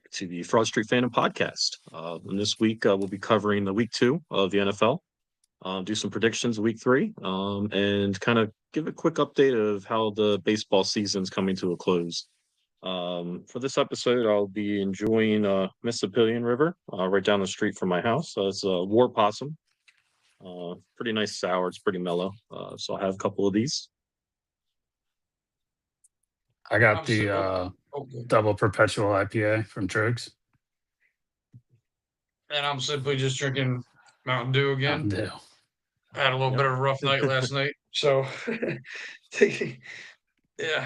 back to the Fraud Street Fandom podcast. And this week, we'll be covering the week 2 of the NFL, do some predictions week 3, and kind of give a quick update of how the baseball season's coming to a close. For this episode, I'll be enjoying Mississippi River right down the street from my house. It's a War Possum. Pretty nice sour. It's pretty mellow. So I'll have a couple of these. I got the double perpetual IPA from Trogs. And I'm simply just drinking Mountain Dew again. Mountain Dew. I had a little bit of a rough night last night, so yeah.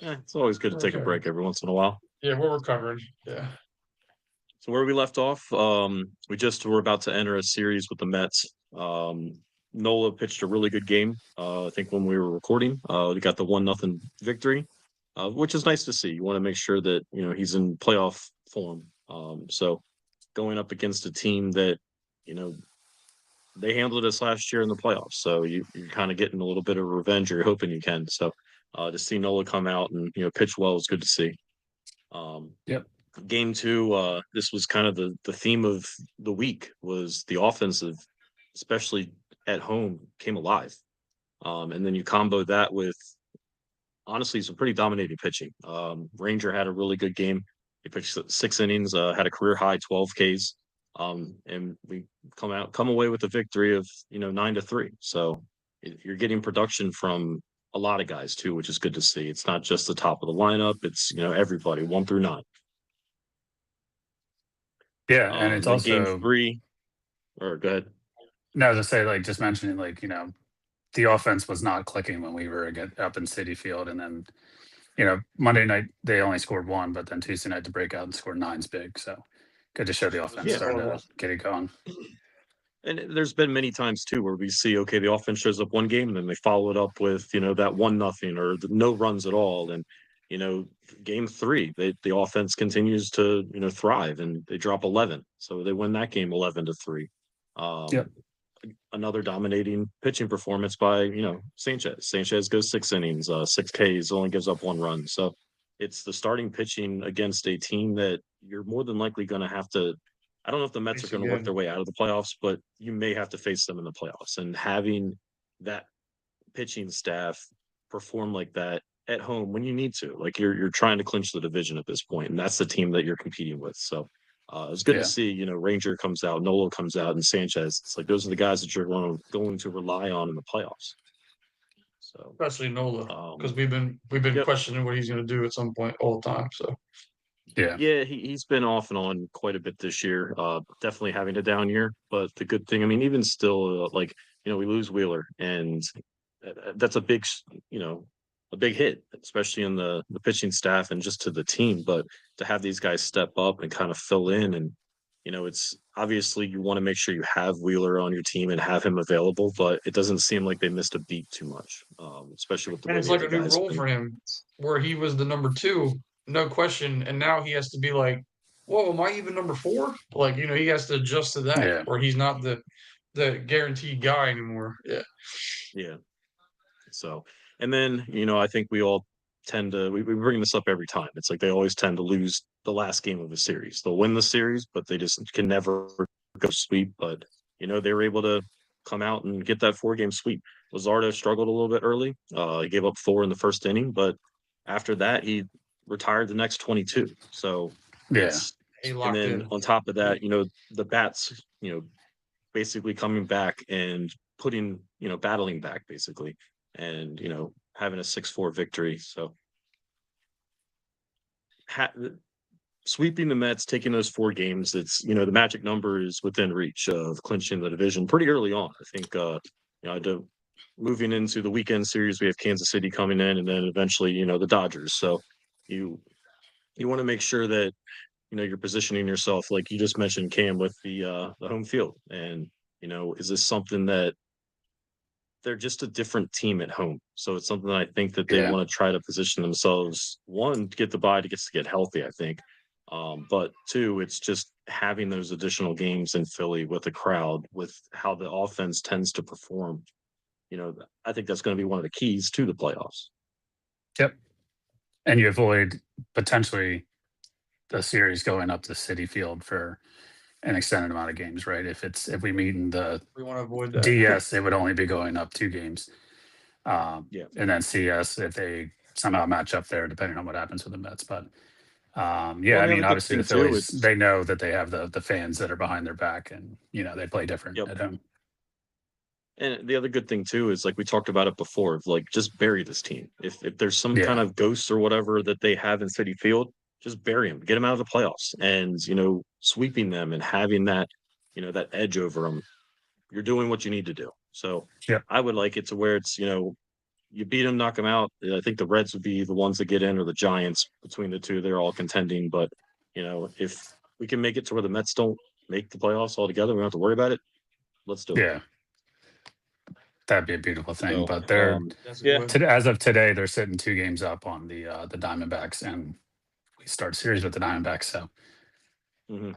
It's always good to take a break every once in a while. Yeah, we're recovering. Yeah. So where we left off, we just were about to enter a series with the Mets. Nola pitched a really good game. I think when we were recording, we got the 1-0 victory, which is nice to see. You want to make sure that he's in playoff form. So going up against a team that they handled us last year in the playoffs, so you're kind of getting a little bit of revenge. You're hoping you can. So to see Nola come out and pitch well is good to see. Yep. Game 2, this was kind of the theme of the week, was the offensive, especially at home, came alive. And then you combo that with, honestly, some pretty dominating pitching. Ranger had a really good game. He pitched 6 innings, had a career high 12 Ks. And we come away with a victory of 9-3. So you're getting production from a lot of guys too, which is good to see. It's not just the top of the lineup; it's everybody 1 through 9. Yeah, and it's also game 3. Or go ahead. No, I was just say, just mentioning, the offense was not clicking when we were up in Citi Field, and then Monday night they only scored 1, but then Tuesday night to break out and score 9's big. So good to show the offense starting to get it going. And there's been many times too where we see, okay, the offense shows up one game and then they follow it up with that 1-0 or no runs at all, and game 3 the offense continues to thrive and they drop 11, so they win that game 11-3. Yep. Another dominating pitching performance by Sanchez. Sanchez goes 6 innings, 6 Ks, only gives up 1 run. So it's the starting pitching against a team that you're more than likely going to have to. I don't know if the Mets are going to work their way out of the playoffs, but you may have to face them in the playoffs. And having that pitching staff perform like that at home when you need to, you're trying to clinch the division at this point, and that's the team that you're competing with. So it's good to see, Ranger comes out, Nola comes out, and Sanchez. It's like those are the guys that you're going to rely on in the playoffs. So especially Nola, because we've been questioning what he's going to do at some point all the time. So yeah, he's been off and on quite a bit this year. Definitely having a down year, but the good thing, even still, we lose Wheeler, and that's a big, a big hit, especially in the pitching staff and just to the team. But to have these guys step up and kind of fill in, and it's obviously you want to make sure you have Wheeler on your team and have him available, but it doesn't seem like they missed a beat too much, especially with the. And it's like a new role for him, where he was the number 2, no question, and now he has to be like, whoa, am I even number 4? He has to adjust to that, or he's not the guaranteed guy anymore. Yeah. So, and then I think we all tend to we bring this up every time. It's like they always tend to lose the last game of the series. They'll win the series, but they just can never go sweep. But they were able to come out and get that 4-game sweep. Luzardo struggled a little bit early. He gave up 4 in the first inning, but after that he retired the next 22. So and then on top of that, the bats, basically coming back and putting, battling back basically, and having a 6-4 victory. So sweeping the Mets, taking those 4 games, it's the magic number is within reach of clinching the division pretty early on. I think moving into the weekend series, we have Kansas City coming in, and then eventually the Dodgers. So you want to make sure that you're positioning yourself, like you just mentioned, Cam, with the home field. And is this something that they're just a different team at home? So it's something that I think that they want to try to position themselves, 1, to get the bye, to get healthy, I think. But 2, it's just having those additional games in Philly with the crowd, with how the offense tends to perform. I think that's going to be one of the keys to the playoffs. Yep. And you avoid potentially a series going up to City Field for an extended amount of games, right? If we meet in the We want to avoid that. DS, it would only be going up 2 games. Yeah. And then CS if they somehow match up there, depending on what happens with the Mets. But Well, I the mean, other good obviously thing the too Phillies, is they know that they have the fans that are behind their back, and they play different yep. at home. And the other good thing too is like we talked about it before, of like just bury this team. If there's some kind Yeah, of ghost or whatever that they have in City Field, just bury them, get them out of the playoffs, and sweeping them and having that that edge over them. You're doing what you need to do. So yep, I would like it to where it's you beat them, knock them out. I think the Reds would be the ones that get in, or the Giants. Between the two, they're all contending. But if we can make it to where the Mets don't make the playoffs altogether, we don't have to worry about it. Let's do it. yeah. That'd be a beautiful thing. So, But they're Yes, it yeah, would. as of today, they're sitting 2 games up on the Diamondbacks, and we start a series with the Diamondbacks. So hmm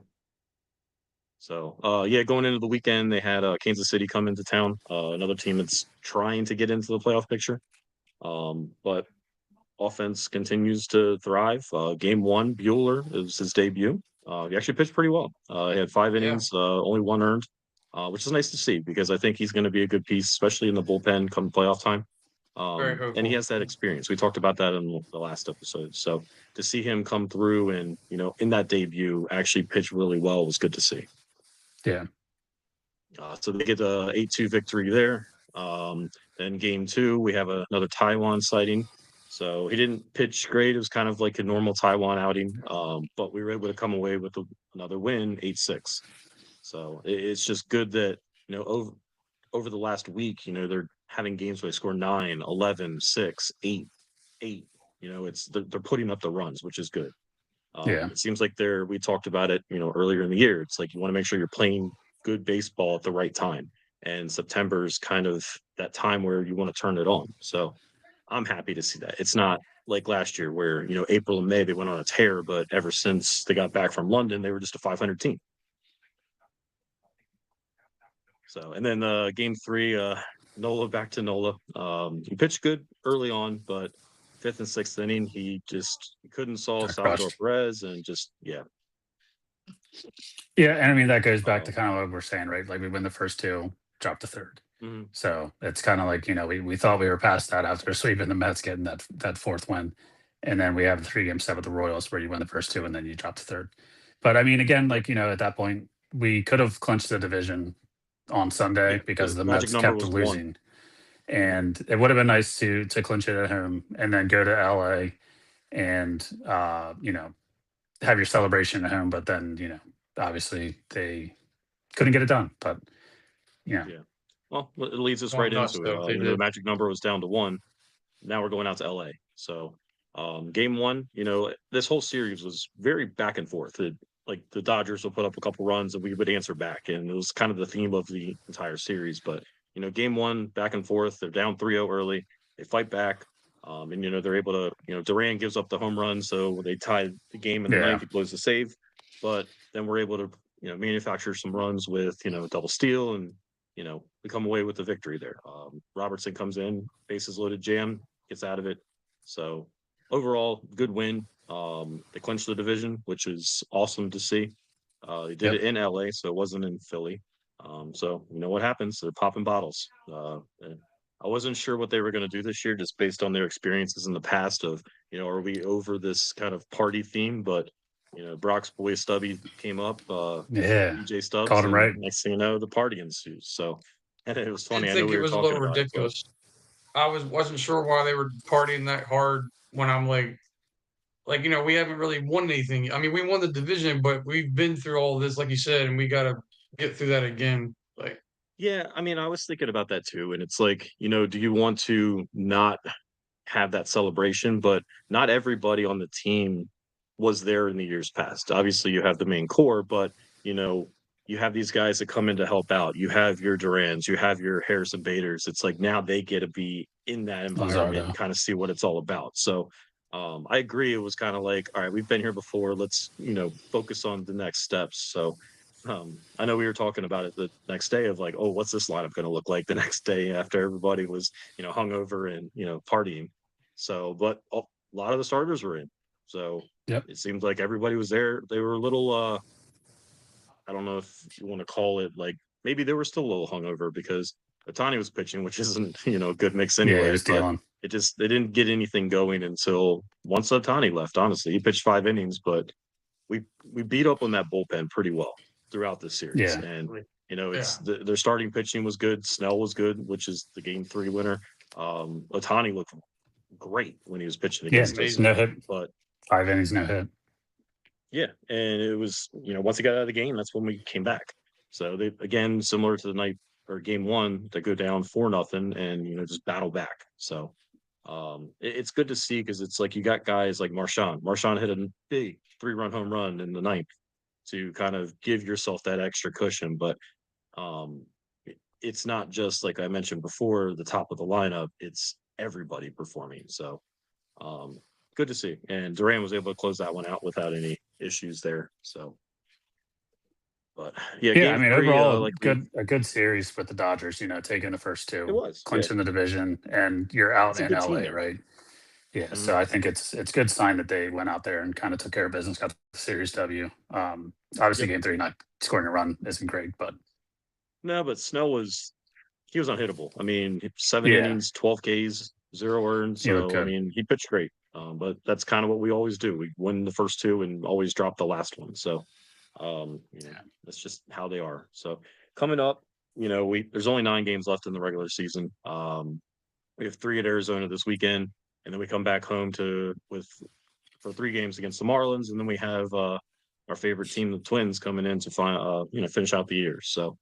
so yeah, going into the weekend, they had Kansas City come into town, another team that's trying to get into the playoff picture. But offense continues to thrive. Game one, Bueller, it was his debut. He actually pitched pretty well. He had 5 innings, Yeah, only 1 earned, which is nice to see because I think he's going to be a good piece, especially in the bullpen come playoff time. very And he hopeful. has that experience. We talked about that in the last episode. So to see him come through and in that debut actually pitch really well was good to see. yeah, So they get a 8-2 victory there. Then game two, we have another Taiwan sighting. So he didn't pitch great. It was kind of like a normal Taiwan outing, but we were able to come away with another win, 8-6. So it's just good that over the last week, they're having games where they score 9, 11, 6, 8, 8. It's they're putting up the runs, which is good. yeah, It seems like we talked about it, earlier in the year. It's like you want to make sure you're playing good baseball at the right time. And September is kind of that time where you want to turn it on. So I'm happy to see that. It's not like last year where, April and May they went on a tear, but ever since they got back from London, they were just a 500 team. So, and then game three, Nola back to Nola. He pitched good early on, but 5th and 6th inning, he couldn't solve got Salvador crushed. Perez, and just Yeah, and I mean that goes back to Um, kind of what we're saying, right? Like we win the first 2, drop the third. mhm. So it's kind of like we thought we were past that after sweeping the Mets, getting that 4th win, and then we have the 3-game set with the Royals where you win the first 2 and then you drop the third. But I mean, again, Yep. like at that point we could have clinched the division on Sunday Yeah, because the the magic Mets number kept was 1. losing, and it would have been nice to clinch it at home and then go to LA and have your celebration at home. But then obviously they couldn't get it done. But yeah, Yeah. Well, it leads us Well, right I'm not into it. stoked they The did. magic number was down to 1. Now we're going out to LA. So, game one, this whole series was very back and forth. Like the Dodgers will put up a couple runs and we would answer back. And it was kind of the theme of the entire series. But, game one, back and forth. They're down 3-0 early. They fight back. And, they're able to, Duran gives up the home run. So they tied the game in the yeah, ninth. He blows the save. But then we're able to, manufacture some runs with, double steal, and, we come away with the victory there. Robertson comes in, bases loaded jam, gets out of it. So overall, good win. They clinched the division, which is awesome to see. They did yep. it in LA, so it wasn't in Philly. So you know what happens? They're popping bottles. And I wasn't sure what they were going to do this year, just based on their experiences in the past. Of are we over this kind of party theme? But Brock's boy Stubby came up, Yeah, DJ called Stubbs, him and right. next thing you know, the party ensues. So, and it was I funny. did I know think we it were was a talking little about it, but ridiculous. I wasn't sure why they were partying that hard when I'm like we haven't really won anything. I mean, we won the division, but we've been through all this, like you said, and we got to get through that again. Like, yeah, I mean, I was thinking about that too. And it's like, do you want to not have that celebration? But not everybody on the team was there in the years past. Obviously, you have the main core, but you know, you have these guys that come in to help out. You have your Durans, you have your Harrison Baders. It's like now they get to be in that environment and Luzardo. kind of see what it's all about. So I agree. It was kind of like, all right, we've been here before. Let's, focus on the next steps. So I know we were talking about it the next day of like, oh, what's this lineup going to look like the next day after everybody was, hungover and, partying. So, but a lot of the starters were in. So Yep. It seemed like everybody was there. They were a little I don't know if you want to call it like maybe they were still a little hungover because Otani was pitching, which isn't, a good mix Yeah, he anyway. was But dealing. they didn't get anything going until once Otani left, honestly. He pitched 5 innings, but we beat up on that bullpen pretty well throughout the series. Yeah. And their starting pitching was good. Snell was good, which is the game 3 winner. Otani looked great when he was pitching against us. No hit. But 5 innings, no hit. yeah, and it was, once he got out of the game, that's when we came back. So they, again, similar to the night or game 1, they go down 4-0 and just battle back. So it's good to see because it's like you got guys like Marshawn. Marshawn hit a big 3-run home run in the ninth to kind of give yourself that extra cushion. But it's not just like I mentioned before, the top of the lineup. It's everybody performing. So good to see. And Duran was able to close that one out without any issues there. So, but yeah, I mean, 3, overall, like a good series with the Dodgers. taking the first 2, it was clinching the division, and you're out in LA, right? Yeah, Mm-hmm. So I think it's a good sign that they went out there and kind of took care of business, got the series W. Obviously, game 3 not scoring a run isn't great, but no, but Snell was unhittable. I mean, 7 innings, 12 Ks, 0 earned. So I mean, he pitched great. But that's kind of what we always do. We win the first 2 and always drop the last one. So that's just how they are. So coming up, there's only 9 games left in the regular season. We have 3 at Arizona this weekend, and then we come back home for 3 games against the Marlins, and then we have our favorite team, the Twins, coming in to finish out the year. So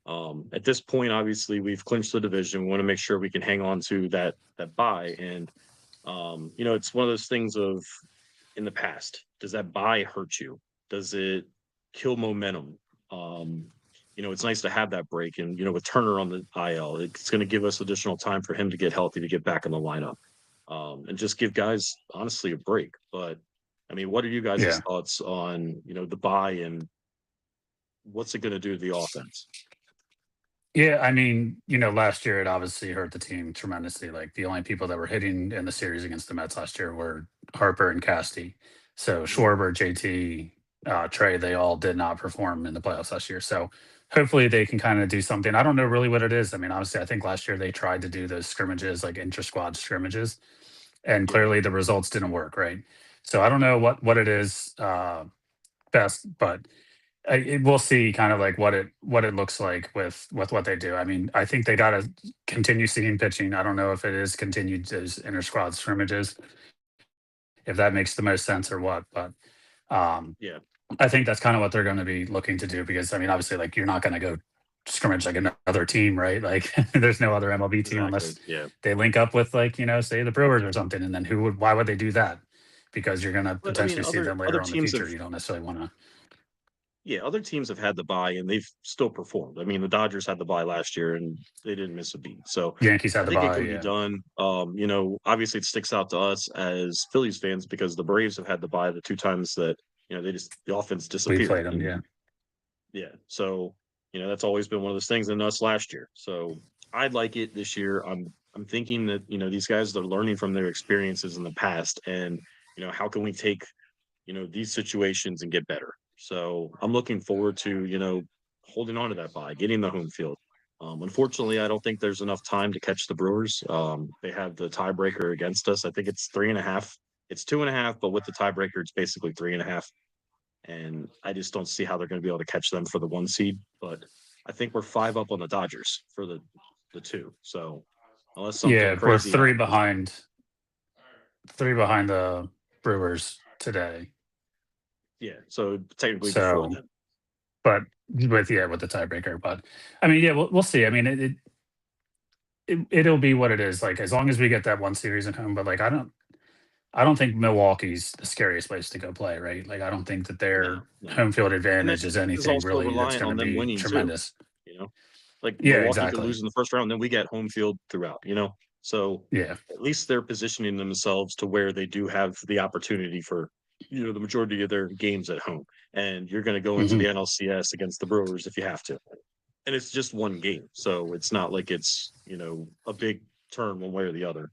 at this point, obviously, we've clinched the division. We want to make sure we can hang on to that bye. And it's one of those things of in the past, does that bye hurt you? Does it kill momentum? It's nice to have that break. And, with Turner on the IL, it's going to give us additional time for him to get healthy, to get back in the lineup, and just give guys, honestly, a break. But, I mean, what are you guys' thoughts on, the bye and what's it going to do to the offense? Yeah, I mean, last year it obviously hurt the team tremendously. Like the only people that were hitting in the series against the Mets last year were Harper and Casty. So Schwarber, JT, Trey, they all did not perform in the playoffs last year. So hopefully they can kind of do something. I don't know really what it is. I mean, honestly, I think last year they tried to do those scrimmages, like intra-squad scrimmages, and clearly the results didn't work, right? So I don't know what it is best, but we'll see kind of like what it looks like with what they do. I mean, I think they got to continue seeing pitching. I don't know if it is continued as inter squad scrimmages, if that makes the most sense or what. But I think that's kind of what they're going to be looking to do because I mean, obviously, like you're not going to go scrimmage like another team, right? Like there's no other MLB team unless they link up with like say the Brewers or something, and then why would they do that? Because you're going to potentially see them later on in the future. You don't necessarily want to. Yeah, other teams have had the bye and they've still performed. I mean, the Dodgers had the bye last year and they didn't miss a beat. So Yankees had the bye. I think it can be done. Obviously it sticks out to us as Phillies fans because the Braves have had the bye the 2 times that the offense disappeared. We played them, yeah. So that's always been one of those things in us last year. So I'd like it this year. I'm thinking that these guys are learning from their experiences in the past, and how can we take these situations and get better. So I'm looking forward to, holding on to that bye, getting the home field. Unfortunately, I don't think there's enough time to catch the Brewers. They have the tiebreaker against us. I think it's 3.5. It's 2.5, but with the tiebreaker, it's basically 3.5. And I just don't see how they're going to be able to catch them for the 1 seed. But I think we're 5 up on the Dodgers for the 2. So unless something crazy, we're 3 behind. 3 behind the Brewers today. Yeah, so technically before then. But with the tiebreaker. But I mean, we'll see. I mean, it'll be what it is. Like as long as we get that 1 series at home. But like I don't think Milwaukee's the scariest place to go play, right? Like I don't think that their home field advantage is anything really that's going to be tremendous. Too, like Milwaukee could lose in the first round, then we get home field throughout. So at least they're positioning themselves to where they do have the opportunity for the majority of their games at home, and you're going to go into the NLCS against the Brewers if you have to, and it's just 1 game, so it's not like it's a big turn one way or the other.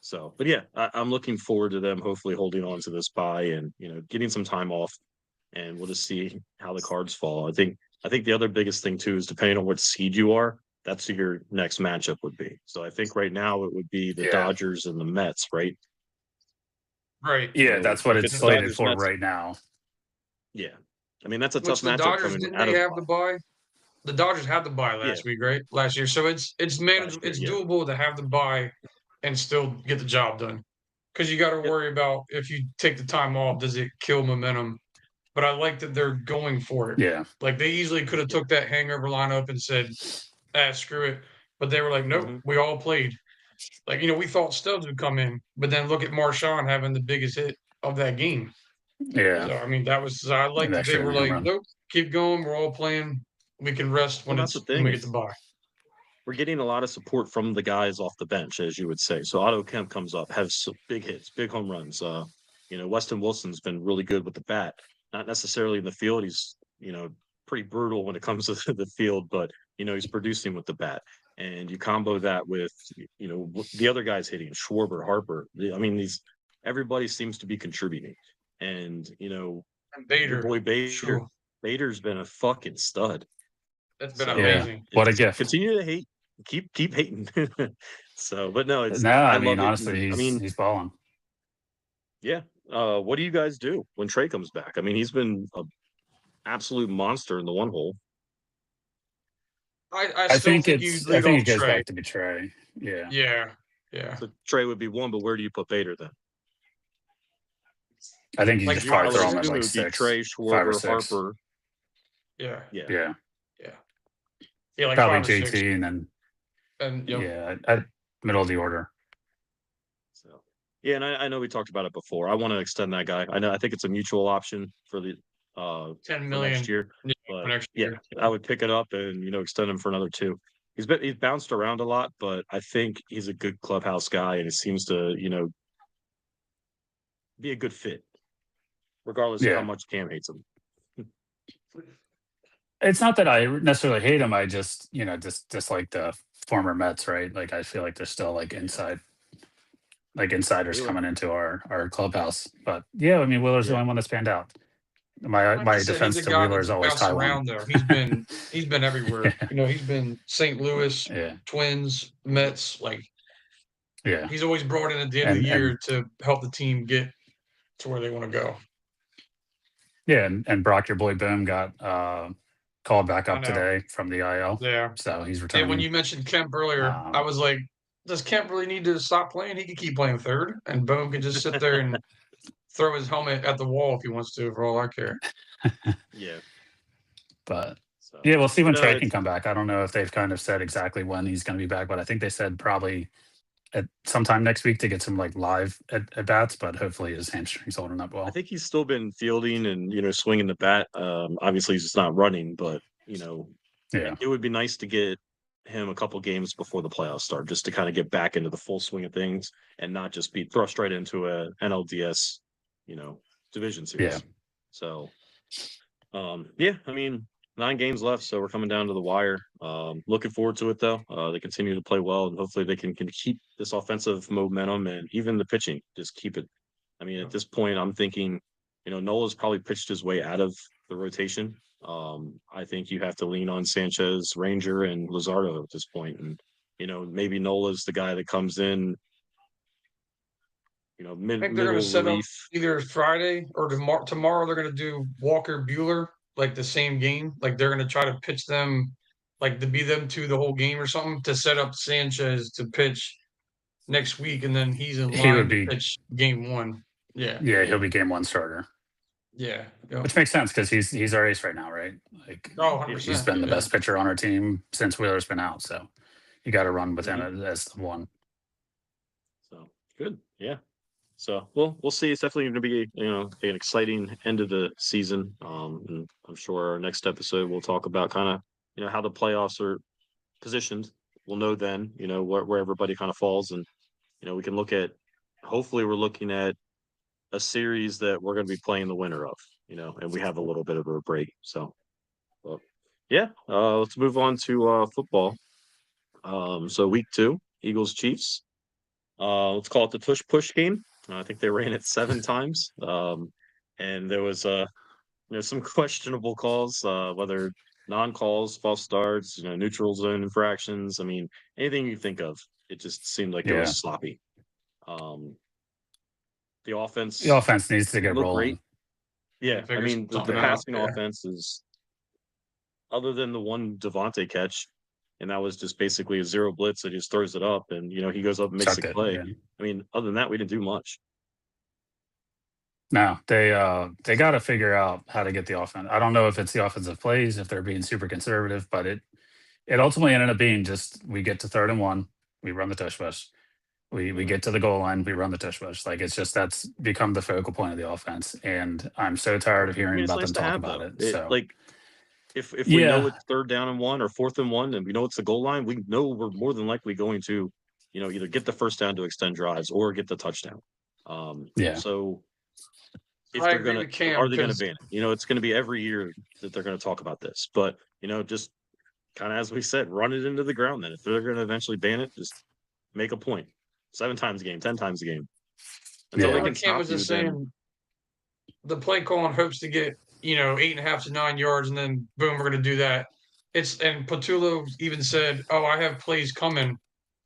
So, but yeah, I'm looking forward to them hopefully holding on to this bye and getting some time off, and we'll just see how the cards fall. I think the other biggest thing too is depending on what seed you are, that's who your next matchup would be. So I think right now it would be the Dodgers and the Mets, right? Right. Yeah, So that's what if it's it's slated Dodgers for Mets, right now. yeah, I mean that's a Which tough the matchup Dodgers, coming didn't out they of the have the bye. bye? The Dodgers had the bye Yeah, last week, right? Last year. So it's last manageable. year, It's yeah, doable to have the bye and still get the job done. Because you got to yep, worry about if you take the time off, does it kill momentum? But I like that they're going for it. Yeah. Like they easily could have yeah, took that hangover lineup and said, "Ah, screw it." But they were like, "Nope, hmm we all played." Like we thought Stubbs would come in, but then look at Marshawn having the biggest hit of that game. Yeah. So I mean, that was I like An that they extra were home like, run. "Nope, keep going. We're all playing. We can rest Well, that's the when thing we get is the bye." we're getting a lot of support from the guys off the bench, as you would say. So Otto Kemp comes up, has some big hits, big home runs. Weston Wilson's been really good with the bat. Not necessarily in the field. He's pretty brutal when it comes to the field, but he's producing with the bat. And you combo that with the other guys hitting Schwarber, Harper. I mean, everybody seems to be contributing. And And your Bader, boy Bader, phew, Bader's been a fucking stud. that's been So Yeah. amazing. What a it's gift. continue to hate, keep hating. So, but no, No, I I mean love it. honestly, And I mean, he's balling. yeah. What do you guys do when Trey comes back? I mean, he's been an absolute monster in the one hole. I I still think think you I lead think off it goes Trey. back to be Trey. Yeah. Yeah, yeah. So Trey would be one, but where do you put Bader then? I think you Like just I probably five, would throw him at six. assume it like would be Trey, 5 or Schwarber, 6. Harper. Yeah, Yeah, Yeah. yeah, yeah. Like Probably 5 or 6, JT and then and yeah, at middle of the order. so yeah, and I know we talked about it before. I want to extend that guy. I think it's a mutual option for the 10 million. next year, Yeah, for but next yeah, year. I would pick it up and extend him for another 2. He's bounced around a lot, but I think he's a good clubhouse guy, and it seems to be a good fit, regardless of how Yeah. much Cam hates him. It's not that I necessarily hate him. I just, just like the former Mets, right? Like I feel like there's still Yeah, like insiders Wheeler. coming into our clubhouse. But yeah, I mean Wheeler's the Yeah, only one that's panned out. My Like I my said, he's defense a to guy Wheeler that's is always bounced Taiwan. around though. He's been everywhere. Yeah. He's been St. Louis, Yeah. Twins, Mets. Like Yeah. he's always brought in at the end of the And year to help the team get to where they want to go. yeah, and Brock, your boy Boom, got called back I up know. today from the IL. Yeah. So he's And when returning. you mentioned Kemp earlier, I was like, does Kemp really need to stop playing? He could keep playing third, and Boom could just sit there and throw his helmet at the wall if he wants to, for all I care. yeah. But So, yeah, we'll see but when no, Trey can come back. I don't know if they've kind of said exactly when he's going to be back, but I think they said probably at sometime next week to get some like live at bats. But hopefully his hamstring's holding up I well. think he's still been fielding and swinging the bat. Obviously, he's just not running, but Yeah. it would be nice to get him a couple games before the playoffs start, just to kind of get back into the full swing of things and not just be thrust right into a NLDS, division Yeah. series. So, yeah, I mean, 9 games left, so we're coming down to the wire. Looking forward to it though. They continue to play well, and hopefully they can keep this offensive momentum and even the pitching, just keep it. I mean, at this point, I'm thinking, Nola's probably pitched his way out of the rotation. I think you have to lean on Sanchez, Ranger, and Luzardo at this point, and maybe Nola's the guy that comes in, I think they're going to middle set up relief. either Friday or tomorrow. They're going to do Walker Bueller like the same game. Like they're going to try to pitch them, like to be them two the whole game or something to set up Sanchez to pitch next week, and then he's in He line would to be, pitch game 1. Yeah, yeah, he'll Yeah, be game 1 starter, yeah, yep. which makes sense because he's our ace right now, right? Like Oh, yeah, he's 100%. been the Yeah. best pitcher on our team since Wheeler's been out. So you got to run with him hmm as the one. So good, yeah. So we'll see. It's definitely going to be an exciting end of the season. And I'm sure our next episode we'll talk about kind of how the playoffs are positioned. We'll know then where everybody kind of falls, and we can look at. Hopefully, we're looking at a series that we're going to be playing the winner of. And we have a little bit of a break. So, well, yeah. Let's move on to football. So week 2, Eagles Chiefs. let's call it the Tush Push game. I think they ran it 7 times. And there was some questionable calls, whether non-calls, false starts, neutral zone infractions. I mean, anything you think of, it just seemed like it Yeah. was sloppy. The offense needs to get looked rolling. great. Yeah, I mean, the passing offense is, other than the one Devontae catch, and that was just basically a zero blitz that he just throws it up, and he goes up and makes a play. Yeah. I mean, other than that, we didn't do much. No, they got to figure out how to get the offense. I don't know if it's the offensive plays, if they're being super conservative, but it ultimately ended up being just we get to 3rd and 1, we run the tush push. We get to the goal line, we run the tush push. Like, it's just that's become the focal point of the offense, and I'm so tired of hearing about them talk about it. So like, if we know it's 3rd down and 1 or 4th and 1, and we know it's the goal line, we know we're more than likely going to, either get the first down to extend drives or get the touchdown. So if they're going to, are they going to ban it? It's going to be every year that they're going to talk about this. But, just kind of, as we said, run it into the ground then. If they're going to eventually ban it, just make a point. 7 times a game, 10 times a game. Until they can Cam was just saying the play calling hopes to get, 8.5 to 9 yards, and then boom, we're going to do that. And Patullo even said, "Oh, I have plays coming."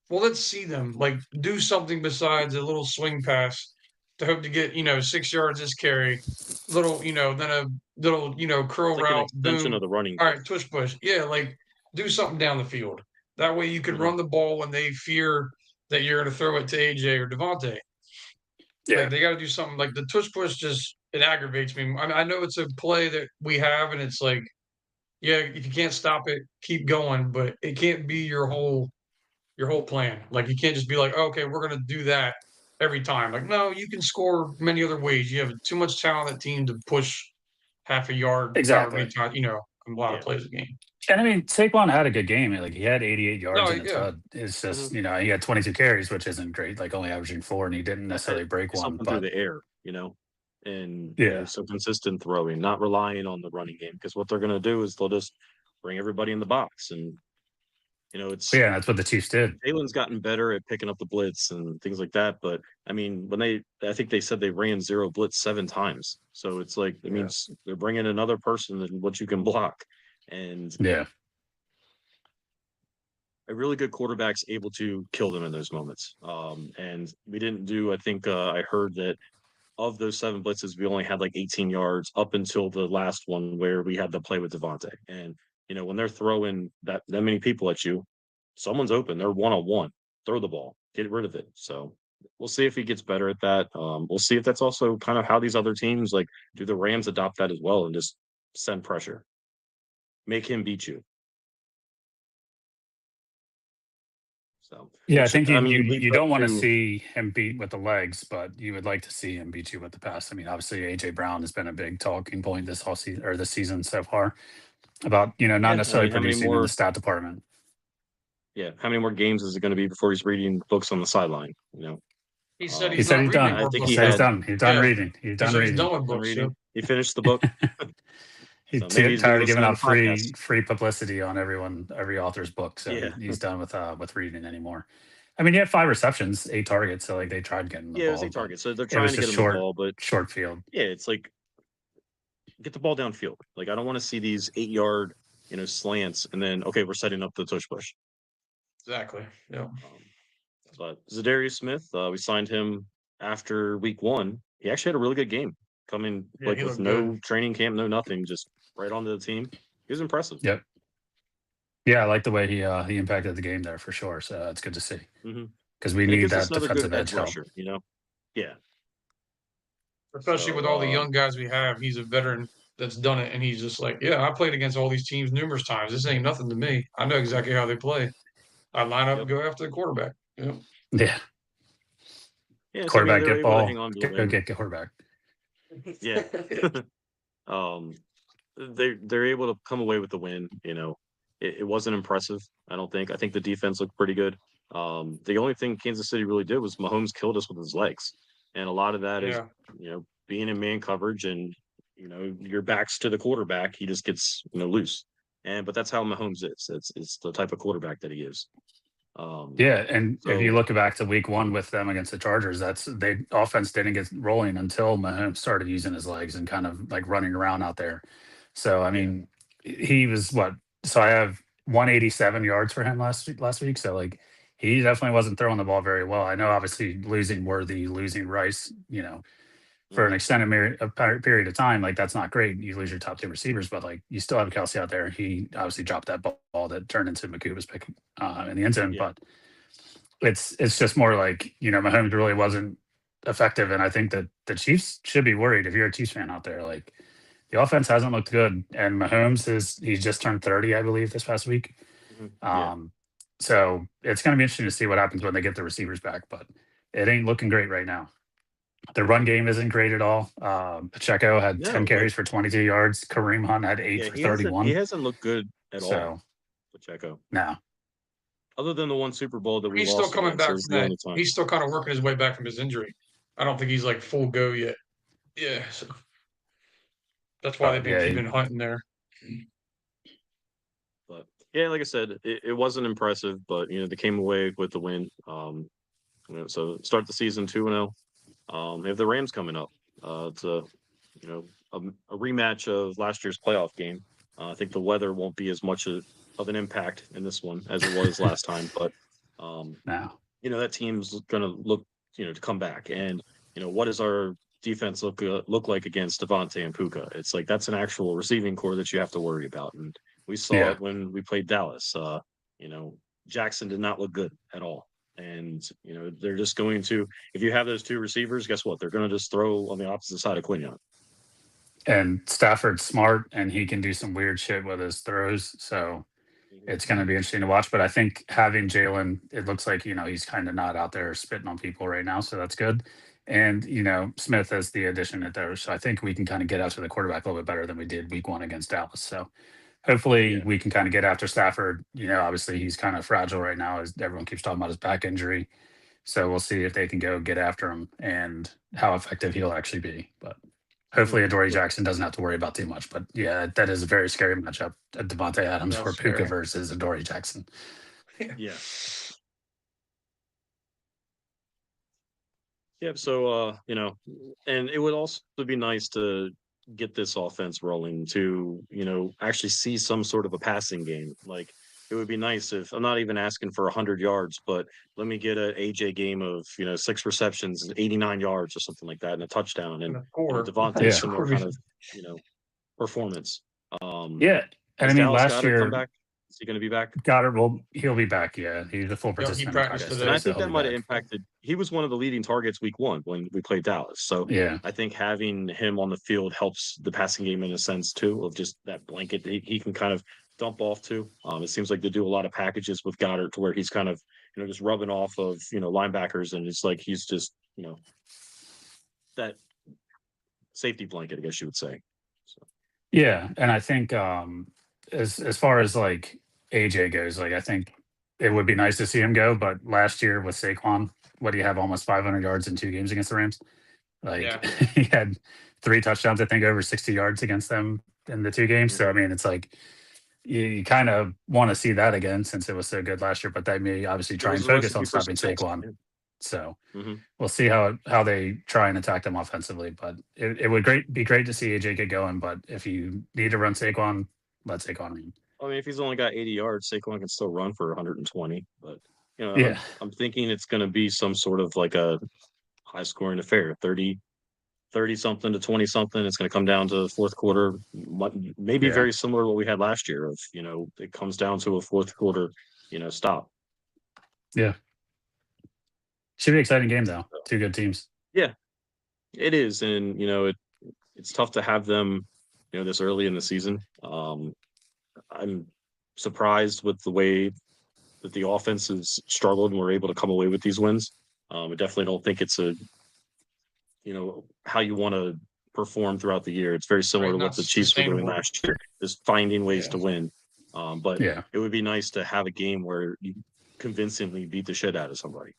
Well, let's see them. Like, do something besides a little swing pass to hope to get 6 yards this carry, little then a little curl like route, an extension boom. of the running. All right, tush push. Yeah, like, do something down the field. That way you can run the ball when they fear that you're going to throw it to AJ or Devontae. Yeah. Like, they got to do something. Like, the tush push it aggravates me. I know it's a play that we have, and it's like, yeah, if you can't stop it, keep going, but it can't be your whole plan. Like, you can't just be like, oh, okay, we're going to do that every time. Like, no, you can score many other ways. You have too much talent that team to push half a yard. Exactly. A lot of plays a game. And I mean, Saquon had a good game. Like, he had 88 yards in a TUD. It's just, he had 22 carries, which isn't great, like only averaging 4, and he didn't necessarily break one. But through the air, and so consistent throwing, not relying on the running game, because what they're going to do is they'll just bring everybody in the box, and it's that's what the Chiefs did. Jalen's gotten better at picking up the blitz and things like that, but I mean, I think they said they ran 0 blitz 7 times, so it's like it means they're bringing another person than what you can block, and a really good quarterback's able to kill them in those moments. And we didn't do. I think I heard that of those 7 blitzes, we only had like 18 yards up until the last one where we had the play with Devontae. And when they're throwing that many people at you, someone's open. They're 1-on-1. Throw the ball. Get rid of it. So we'll see if he gets better at that. We'll see if that's also kind of how these other teams, like, do the Rams adopt that as well and just send pressure, make him beat you. So I think you don't want to see him beat with the legs, but you would like to see him beat you with the pass. I mean, obviously AJ Brown has been a big talking point this whole season, or this season so far, about not necessarily producing in the stat department. Yeah, how many more games is it going to be before he's reading books on the sideline? He said he's done. I think he's done. He's done reading. He's done reading. He finished the book. He's tired of giving out free publicity on every author's book. So he's done with reading anymore. I mean, he had 5 receptions, 8 targets. So like they tried getting the ball. Yeah, it was 8 targets. So they're trying to get him the ball, but short field. Yeah, it's like, get the ball downfield. Like, I don't want to see these 8-yard, slants, and then we're setting up the tush push. Exactly. Yeah. But Zadarius Smith, we signed him after week 1. He actually had a really good game. Coming with no training camp, no nothing, just right onto the team. He was impressive. Yep. Yeah, I like the way he impacted the game there for sure. So it's good to see because we need that defensive edge rusher. Yeah. Especially with all the young guys we have, he's a veteran that's done it, and he's just like, yeah, I played against all these teams numerous times. This ain't nothing to me. I know exactly how they play. I line up and go after the quarterback. Yeah. Quarterback get ball. Go get quarterback. Yeah. They're able to come away with the win. It wasn't impressive, I don't think. I think the defense looked pretty good. The only thing Kansas City really did was Mahomes killed us with his legs. And a lot of that is, being in man coverage and, your back's to the quarterback, he just gets, loose. But that's how Mahomes is. It's the type of quarterback that he is. Yeah, and if you So look back to week 1 with them against the Chargers, offense didn't get rolling until Mahomes started using his legs and kind of like running around out there. So I yeah, mean, he was what? So I have 187 yards for him last week. So like he definitely wasn't throwing the ball very well. I know obviously losing Worthy, losing Rice, for an mhm, extended period of time, like that's not great. You lose your top 2 receivers, but like you still have Kelsey out there. He obviously dropped that ball that turned into Makuba's pick in the end zone, yeah, but it's just more like Mahomes really wasn't effective, and I think that the Chiefs should be worried if you're a Chiefs fan out there. Like the offense hasn't looked good, and Mahomes he's just turned 30, I believe, this past week. yeah. Um, so it's going to be interesting to see what happens when they get the receivers back, but it ain't looking great right now. The run game isn't great at all. Pacheco had 10 No, like carries for 22 yards. Kareem Hunt had 8 yeah, for he 31. hasn't looked good at all, So Pacheco. no, Other than the one Super Bowl that we He's still lost coming against, it back was from the that. only time. He's still kind of working his way back from his injury. I don't think he's like full go yet. Yeah, so that's why they've but been yeah, keeping Hunt in there. But yeah, like I said, it wasn't impressive, but they came away with the win. So start the season 2-0. They have the Rams coming up. It's a rematch of last year's playoff game. I think the weather won't be as much of an impact in this one as it was last time, but um, no. that team's going to look to come back. And what does our defense look like against Devontae and Puka? It's like that's an actual receiving core that you have to worry about, and we saw Yeah. it when we played Dallas. Jackson did not look good at all. And they're just going to, if you have those 2 receivers, guess what? They're going to just throw on the opposite side of Quinion. And Stafford's smart and he can do some weird shit with his throws. So it's going to be interesting to watch. But I think having Jalen, it looks like, he's kind of not out there spitting on people right now. So that's good. And, Smith as the addition at there. So I think we can kind of get after the quarterback a little bit better than we did week 1 against Dallas. So hopefully Yeah. we can kind of get after Stafford. Obviously he's kind of fragile right now as everyone keeps talking about his back injury. So we'll see if they can go get after him and how effective he'll actually be. But hopefully Adoree Jackson doesn't have to worry about too much. But yeah, that is a very scary matchup at Devontae Adams That's or Puka scary. versus Adoree Jackson. Yeah. Yep. So, and it would also be nice to get this offense rolling to, actually see some sort of a passing game. Like it would be nice if I'm not even asking for 100 yards, but let me get an AJ game of, 6 receptions, 89 yards or something like that, and a touchdown. And, Devontae, Yeah. similar kind of, performance. Yeah. And I Has mean, Dallas last Goedert come year, back? Is he going to be back? Goddard he'll be back. Yeah. He's a full Yeah, he participant in practiced practice today. And today. I So think he'll that be might have back. impacted. He was one of the leading targets week 1 when we played Dallas. So Yeah. I think having him on the field helps the passing game in a sense too, of just that blanket he can kind of dump off to. It seems like they do a lot of packages with Goddard to where he's kind of just rubbing off of linebackers, and it's like he's just that safety blanket, I guess you would say. So Yeah. And I think as far as like AJ goes, like I think it would be nice to see him go. But last year with Saquon, what do you have? Almost 500 yards in 2 games against the Rams. Like Yeah. he had 3 touchdowns, I think, over 60 yards against them in the 2 games. So I mean, it's like you kind of want to see that again since it was so good last year. But they may obviously it try and was a focus on recipe for stopping success. Saquon. So Mm-hmm. we'll see how they try and attack them offensively. But it would be great to see AJ get going. But if you need to run Saquon, let Saquon run. I mean, if he's only got 80 yards, Saquon can still run for 120. But Yeah. I'm thinking it's going to be some sort of like a high scoring affair, 30 something to 20 something. It's going to come down to the fourth quarter, maybe Yeah. very similar to what we had last year. Of it comes down to a fourth quarter, stop. Yeah. Should be an exciting game though. 2 good teams. Yeah, it is, and it's tough to have them, this early in the season. I'm surprised with the way that the offense has struggled and we're able to come away with these wins. I definitely don't think it's how you want to perform throughout the year. It's very similar Right, to what not the Chiefs were doing sustainable. last year, is finding ways to win. But Yeah. it would be nice to have a game where you convincingly beat the shit out of somebody.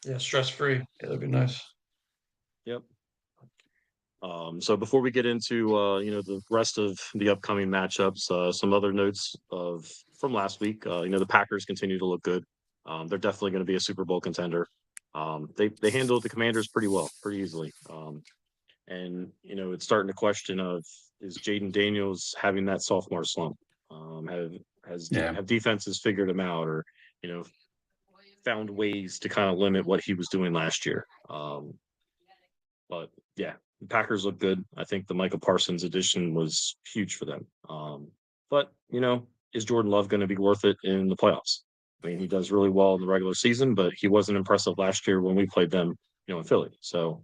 Yeah, stress free. Yeah, that'd be nice. Yep. So before we get into the rest of the upcoming matchups, some other notes from last week. The Packers continue to look good. They're definitely going to be a Super Bowl contender. They handled the Commanders pretty well, pretty easily. And it's starting to question of, is Jaden Daniels having that sophomore slump? Have defenses figured him out, or found ways to kind of limit what he was doing last year? But yeah, the Packers look good. I think the Michael Parsons addition was huge for them. But is Jordan Love going to be worth it in the playoffs? I mean, he does really well in the regular season, but he wasn't impressive last year when we played them, in Philly. So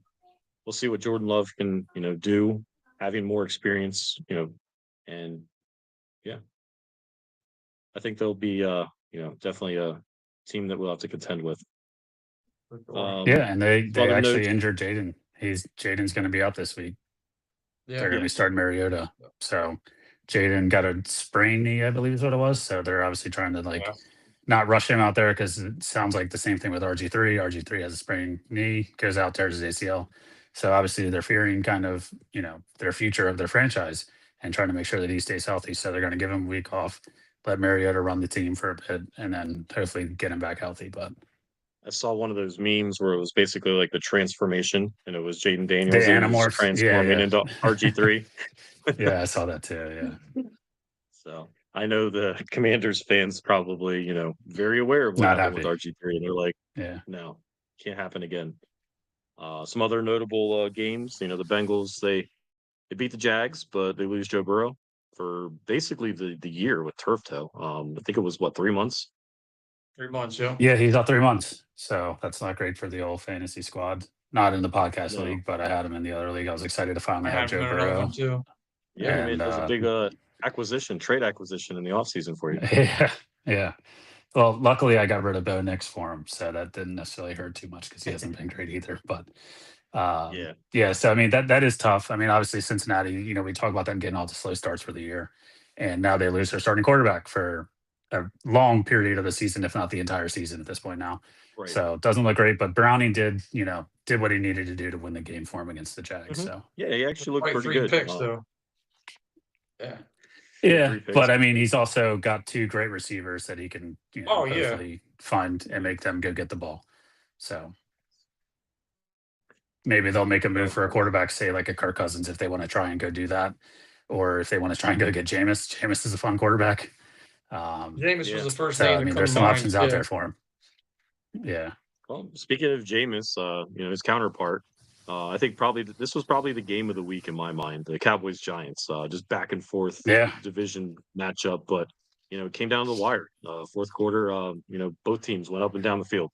we'll see what Jordan Love can, do, having more experience, and yeah, I think they'll be, definitely a team that we'll have to contend with. And they actually injured Jaden. Jaden's going to be out this week. Yeah. They're going to be starting Mariota. So Jaden got a sprained knee, I believe is what it was. So they're obviously trying to not rush him out there, because it sounds like the same thing with RG3. RG3 has a sprained knee, goes out, tears his ACL. So obviously they're fearing kind of, their future of their franchise and trying to make sure that he stays healthy. So they're going to give him a week off, let Mariota run the team for a bit, and then hopefully get him back healthy. But I saw one of those memes where it was basically like the transformation, and it was Jaden Daniels the Animorphs transforming into RG3. Yeah, I saw that too. Yeah. So I know the Commanders fans probably, very aware of what Not happened with happy. RG3, and they're like, Yeah. no, can't happen again. Some other notable games, the Bengals, they beat the Jags, but they lose Joe Burrow for basically the year with turf toe. I think it was 3 months. 3 months, yeah. Yeah, he's out 3 months. So that's not great for the old fantasy squad. Not in the podcast league, but I had him in the other league. I was excited to finally have Joe Burrow. Too. Yeah, and it was a big trade acquisition in the offseason for you. Yeah. Well, luckily I got rid of Bo Nix for him, so that didn't necessarily hurt too much, because he hasn't been great either. But so I mean that is tough. I mean, obviously Cincinnati, we talk about them getting all the slow starts for the year, and now they lose their starting quarterback for a long period of the season, if not the entire season at this point now. Right. So it doesn't look great, but Browning did what he needed to do to win the game for him against the Jags. So yeah, he actually looked pretty good. Picks, though. Yeah, but I mean, he's also got 2 great receivers that he can, hopefully find and make them go get the ball. So maybe they'll make a move for a quarterback, say like a Kirk Cousins, if they want to try and go do that, or if they want to try and go get Jameis. Jameis is a fun quarterback. Jameis was the first so, name. I mean, there's some options out there for him. Yeah. Well, speaking of Jameis, his counterpart, I think this was probably the game of the week in my mind. The Cowboys Giants, just back and forth division matchup, but it came down to the wire. Fourth quarter, both teams went up and down the field.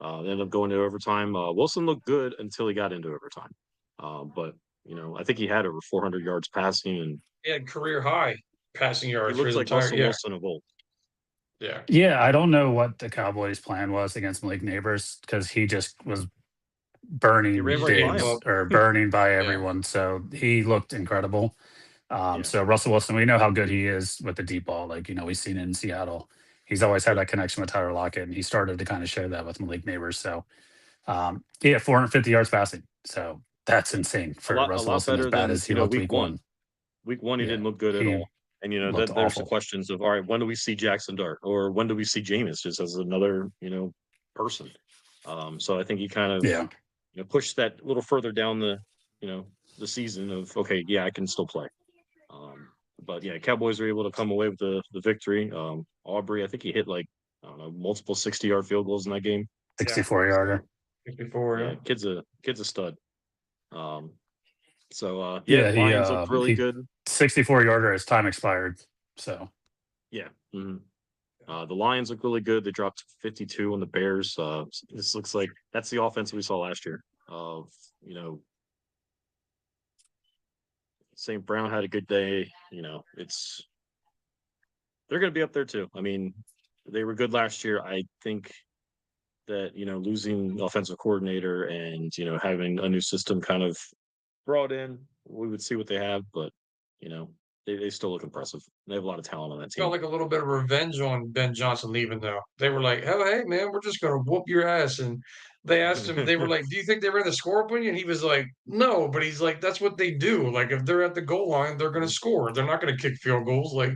They ended up going to overtime. Wilson looked good until he got into overtime, but I think he had over 400 yards passing, and he had career high passing yards. He looks like Russell Wilson of old. Yeah, I don't know what the Cowboys' plan was against Malik Neighbors, because he just was burning burning by everyone. So he looked incredible. So Russell Wilson, we know how good he is with the deep ball. Like, we've seen it in Seattle. He's always had that connection with Tyler Lockett, and he started to kind of show that with Malik Neighbors. So he had 450 yards passing. So that's insane for Russell Wilson, as bad as he looked week one. Week one, he didn't look good at all. And, there's the questions of, all right, when do we see Jackson Dart, or when do we see Jameis just as another, person? So I think he kind of, pushed that a little further down the, the season of, okay, I can still play. But yeah, Cowboys were able to come away with the victory. Aubrey, I think he hit multiple 60-yard field goals in that game. 64-yarder. 64, yeah. Kid's a stud. So Lions look really good. 64-yarder as time expired. So yeah. Mm-hmm. The Lions look really good. They dropped 52 on the Bears. This looks like that's the offense we saw last year. St. Brown had a good day. They're going to be up there too. I mean, they were good last year. I think that losing offensive coordinator and having a new system kind of brought in, we would see what they have, but they still look impressive. They have a lot of talent on that Felt team. like a little bit of revenge on Ben Johnson leaving, though. They were like, "Oh, hey, man, we're just gonna whoop your ass." And they asked him, they were like, "Do you think they ran the score up on you?" And he was like, "No," but he's like, "That's what they do. Like, if they're at the goal line, they're gonna score. They're not gonna kick field goals. Like,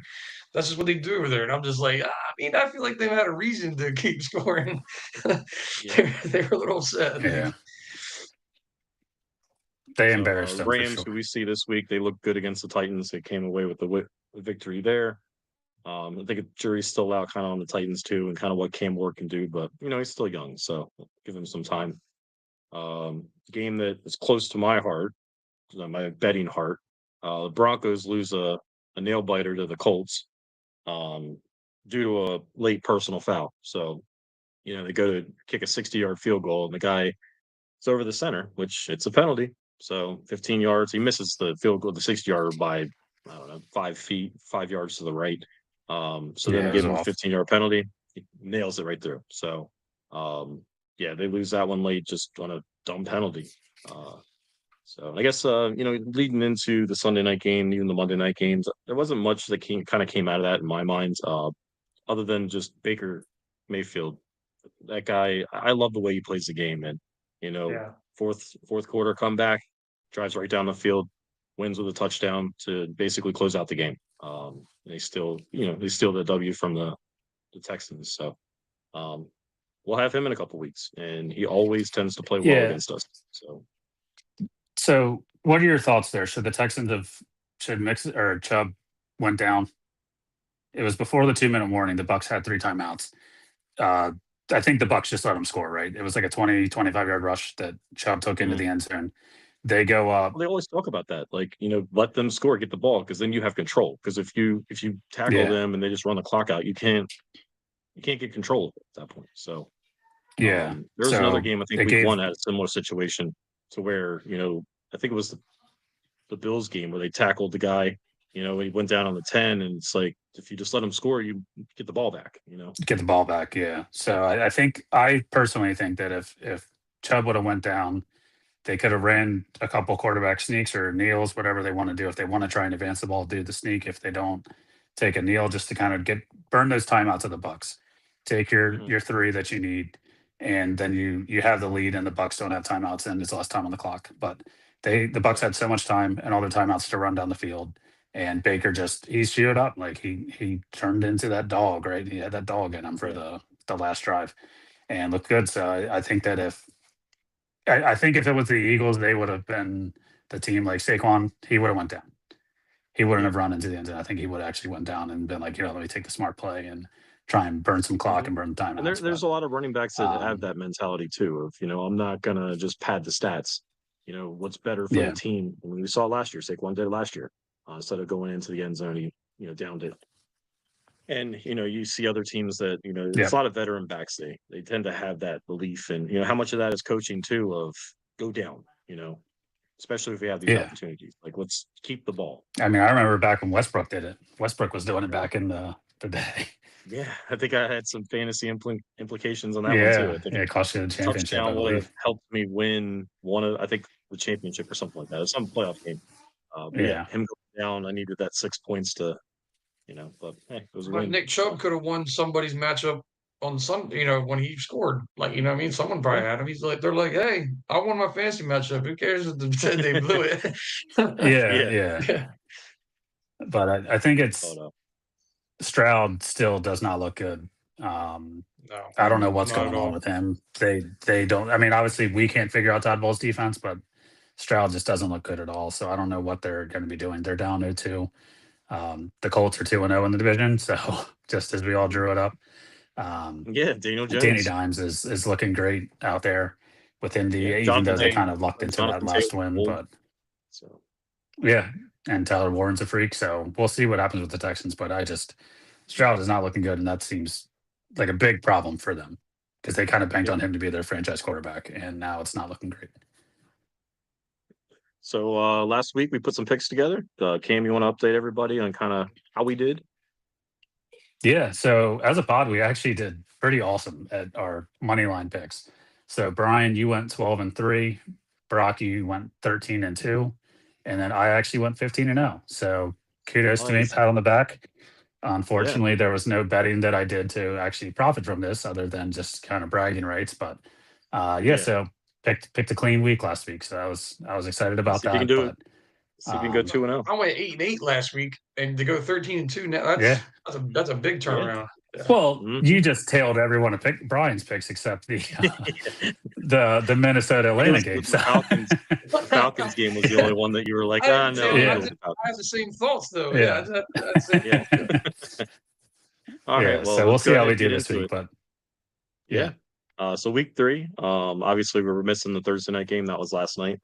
that's just what they do over there." And I'm just like, I mean, I feel like they've had a reason to keep scoring. Yeah. They were a little upset. Yeah. They So embarrassed them for Rams, sure. who we see this week, they look good against the Titans. They came away with the victory there. I think the jury's still out kind of on the Titans too, and kind of what Cam Ward can do. But he's still young, so give him some time. Game that is close to my heart, my betting heart. The Broncos lose a nail biter to the Colts due to a late personal foul. So they go to kick a 60-yard field goal, and the guy is over the center, which it's a penalty. So 15 yards, he misses the field goal, the 60-yarder by I don't know 5 feet, 5 yards to the right. So then Yeah, it give was him a off. 15-yard penalty. He nails it right through. So yeah, they lose that one late just on a dumb penalty. So I guess leading into the Sunday night game, even the Monday night games, there wasn't much that came out of that in my mind, other than just Baker Mayfield. That guy, I love the way he plays the game, and Yeah. fourth quarter comeback, drives right down the field, wins with a touchdown to basically close out the game. They still the W from the Texans. So we'll have him in a couple weeks, and he always tends to play well Yeah. against us. So what are your thoughts there? Should the Texans should Mix or Chubb went down? It was before the 2-minute warning. The Bucks had 3 timeouts. I think the Bucks just let them score, right? It was like a 20, 25-yard rush that Chubb took into the end zone. They go up. Well, they always talk about that, like let them score, get the ball, because then you have control. Because if you tackle them and they just run the clock out, you can't get control at that point. So Yeah, there's another game I think week one had a similar situation to where I think it was the Bills game where they tackled the guy. He went down on the 10, and it's like if you just let him score, you get the ball back. Get the ball back, yeah. So I personally think that if Chubb would have went down, they could have ran a couple quarterback sneaks or kneels, whatever they want to do. If they want to try and advance the ball, do the sneak. If they don't, take a kneel just to kind of burn those timeouts of the Bucks. Take your 3 that you need, and then you have the lead, and the Bucks don't have timeouts, and it's less time on the clock. But the Bucks had so much time and all their timeouts to run down the field. And Baker he showed up, like he turned into that dog, right? He had that dog in him for the last drive, and looked good. So I think that I think if it was the Eagles, they would have been the team like Saquon. He would have went down. He wouldn't have run into the end zone. I think he would have actually went down and been like, let me take the smart play and try and burn some clock and burn the time. And there's a lot of running backs that have that mentality too. Of I'm not gonna just pad the stats. What's better for the team. I mean, we saw last year. Saquon did it last year. Instead of going into the end zone, he downed it. And you see other teams that there's a lot of veteran backs. They tend to have that belief, and how much of that is coaching too. Of go down, especially if we have these opportunities. Like let's keep the ball. I mean, I remember back when Westbrook did it. Westbrook was doing it back in the day. Yeah, I think I had some fantasy implications on that one too. I think it cost you the championship. I would have believe helped me win I think the championship or something like that. It was some playoff game. Him going down, I needed that 6 points to, but hey, it was a win. Nick Chubb could have won somebody's matchup on when he scored. Like, what I mean? Someone probably had him. They're like, hey, I won my fantasy matchup. Who cares if they blew it? yeah. But I think Stroud still does not look good. No, I don't know what's going on with him. They don't. I mean, obviously we can't figure out Todd Bowles' defense, but Stroud just doesn't look good at all. So I don't know what they're going to be doing. They're down 0-2. The Colts are 2-0 in the division. So just as we all drew it up. Daniel Jones. Danny Dimes is looking great out there with Indy, even though they kind of lucked into that last win. But and Tyler Warren's a freak. So we'll see what happens with the Texans. But Stroud is not looking good, and that seems like a big problem for them because they kind of banked on him to be their franchise quarterback, and now it's not looking great. So last week we put some picks together. Cam, you want to update everybody on kind of how we did? Yeah. So as a pod, we actually did pretty awesome at our money line picks. So Brian, you went 12-3. Brock, you went 13-2, and then I actually went 15-0. So kudos to me, Nice. pat on the back. Unfortunately, there was no betting that I did to actually profit from this other than just kind of bragging rights. But so picked a clean week last week. So I was excited about See if you can that. do it. But See if you can go 2-0. I went 8-8 last week, and to go 13-2 now, yeah. that's a big turnaround. Yeah. Well, Mhm. you just tailed everyone to pick Brian's picks except the the Minnesota Atlanta game. The Falcons game was the only one that you were like, I no. Yeah. have the same thoughts though. Yeah. That's it. Yeah. All right. Well, so we'll let's see go how ahead we and do get this into week. it. But So week 3, obviously we were missing the Thursday night game. That was last night.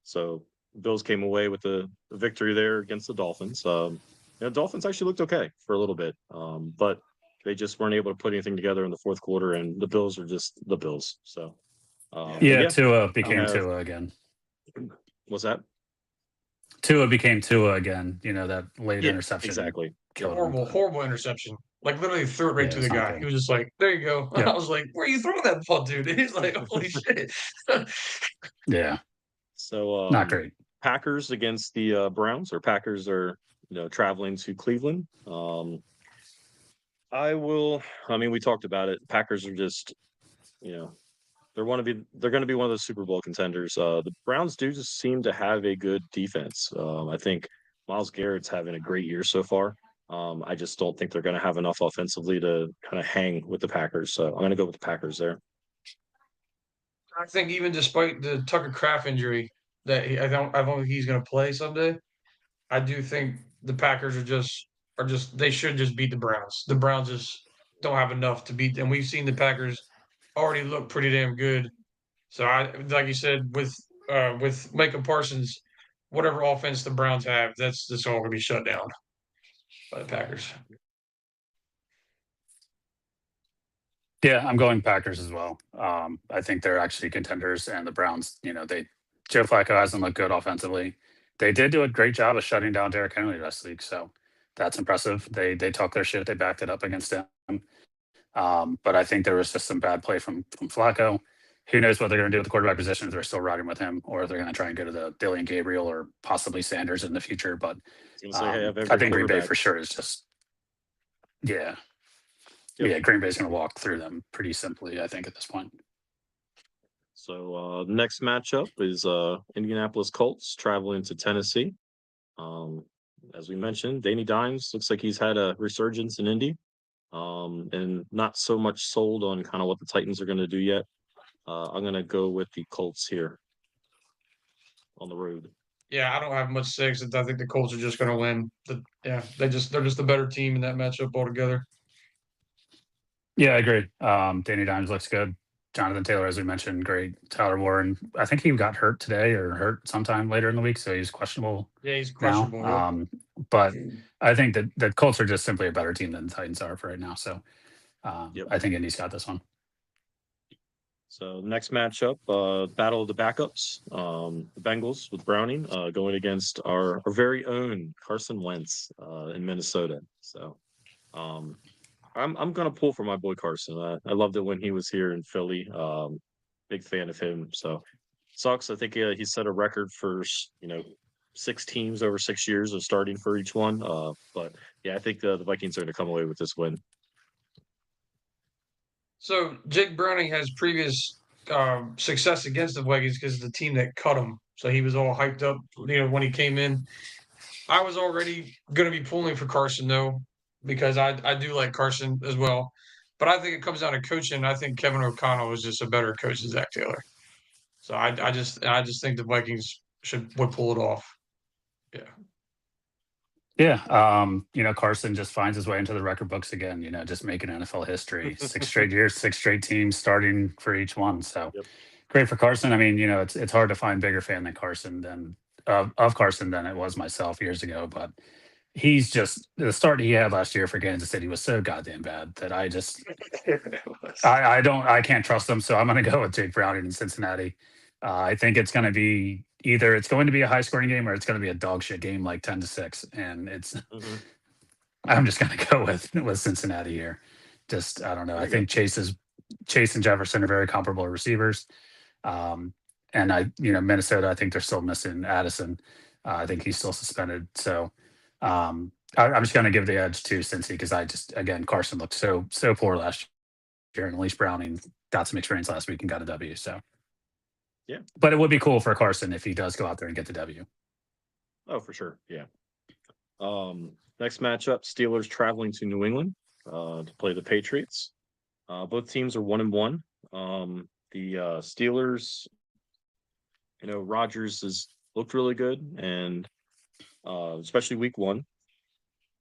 So Bills came away with the victory there against the Dolphins. Dolphins actually looked okay for a little bit, but they just weren't able to put anything together in the fourth quarter, and the Bills are just the Bills. So, Tua became have- Tua again. what's that? Tua became Tua again. That late interception. Exactly. Killed him, but- Horrible interception. Like literally threw it right to the it's not guy. good. He was just like, "There you go." Yeah. I was like, "Where are you throwing that ball, dude?" And he's like, "Holy shit!" Yeah, So not great. Packers against the Browns, or Packers are traveling to Cleveland. We talked about it. Packers are just, they're going to be one of the Super Bowl contenders. The Browns do just seem to have a good defense. I think Myles Garrett's having a great year so far. I just don't think they're going to have enough offensively to kind of hang with the Packers. So I'm going to go with the Packers there. I think even despite the Tucker Kraft injury, I don't think he's going to play someday. I do think the Packers are just they should just beat the Browns. The Browns just don't have enough to beat them. We've seen the Packers already look pretty damn good. So like you said, with Micah Parsons, whatever offense the Browns have, that's just all going to be shut down by the Packers. Yeah, I'm going Packers as well. I think they're actually contenders, and the Browns. Joe Flacco hasn't looked good offensively. They did do a great job of shutting down Derrick Henry last week, so that's impressive. They talked their shit. They backed it up against him. But I think there was just some bad play from Flacco. Who knows what they're going to do with the quarterback position if they're still riding with him, or if they're going to try and go to the Dillian Gabriel or possibly Sanders in the future. But I think Green Bay for sure is just Green Bay's going to walk through them pretty simply, I think, at this point. So next matchup is Indianapolis Colts traveling to Tennessee. As we mentioned, Danny Dimes looks like he's had a resurgence in Indy, and not so much sold on kind of what the Titans are going to do yet. I'm going to go with the Colts here on the road. Yeah, I don't have much to say except I think the Colts are just going to win. They're just the better team in that matchup altogether. Yeah, I agree. Danny Dimes looks good. Jonathan Taylor, as we mentioned, great. Tyler Warren, I think he got hurt today or hurt sometime later in the week, so he's questionable. Yeah, he's questionable. Now. But I think that the Colts are just simply a better team than the Titans are for right now. So I think Indy's got this one. So next matchup, battle of the backups. The Bengals with Browning going against our very own Carson Wentz in Minnesota. So I'm gonna pull for my boy Carson. I loved it when he was here in Philly. Big fan of him. So sucks. I think he set a record for 6 teams over 6 years of starting for each one. But yeah, I think the Vikings are going to come away with this win. So Jake Browning has previous success against the Vikings because the team that cut him. So he was all hyped up, when he came in. I was already going to be pulling for Carson though, because I do like Carson as well. But I think it comes down to coaching. I think Kevin O'Connell is just a better coach than Zach Taylor. So I just think the Vikings would pull it off. Yeah. Yeah. Carson just finds his way into the record books again, just making NFL history. 6 straight years, 6 straight teams starting for each one. So great for Carson. I mean, it's hard to find bigger fan than Carson of Carson than it was myself years ago. But he's just the start he had last year for Kansas City was so goddamn bad that I can't trust them. So I'm going to go with Jake Browning in Cincinnati. I think it's going to be either a high scoring game or it's going to be a dog shit game like 10-6. And I'm just going to go with Cincinnati here. Just, I don't know. I think Chase and Jefferson are very comparable receivers. And Minnesota, I think they're still missing Addison. I think he's still suspended. So I'm just going to give the edge to Cincy because again, Carson looked so poor last year, and at least Browning got some experience last week and got a W. So Yeah. But it would be cool for Carson if he does go out there and get the W. Oh, for sure. Yeah. Next matchup, Steelers traveling to New England to play the Patriots. Both teams are 1-1. The Steelers, Rodgers has looked really good, and especially week 1.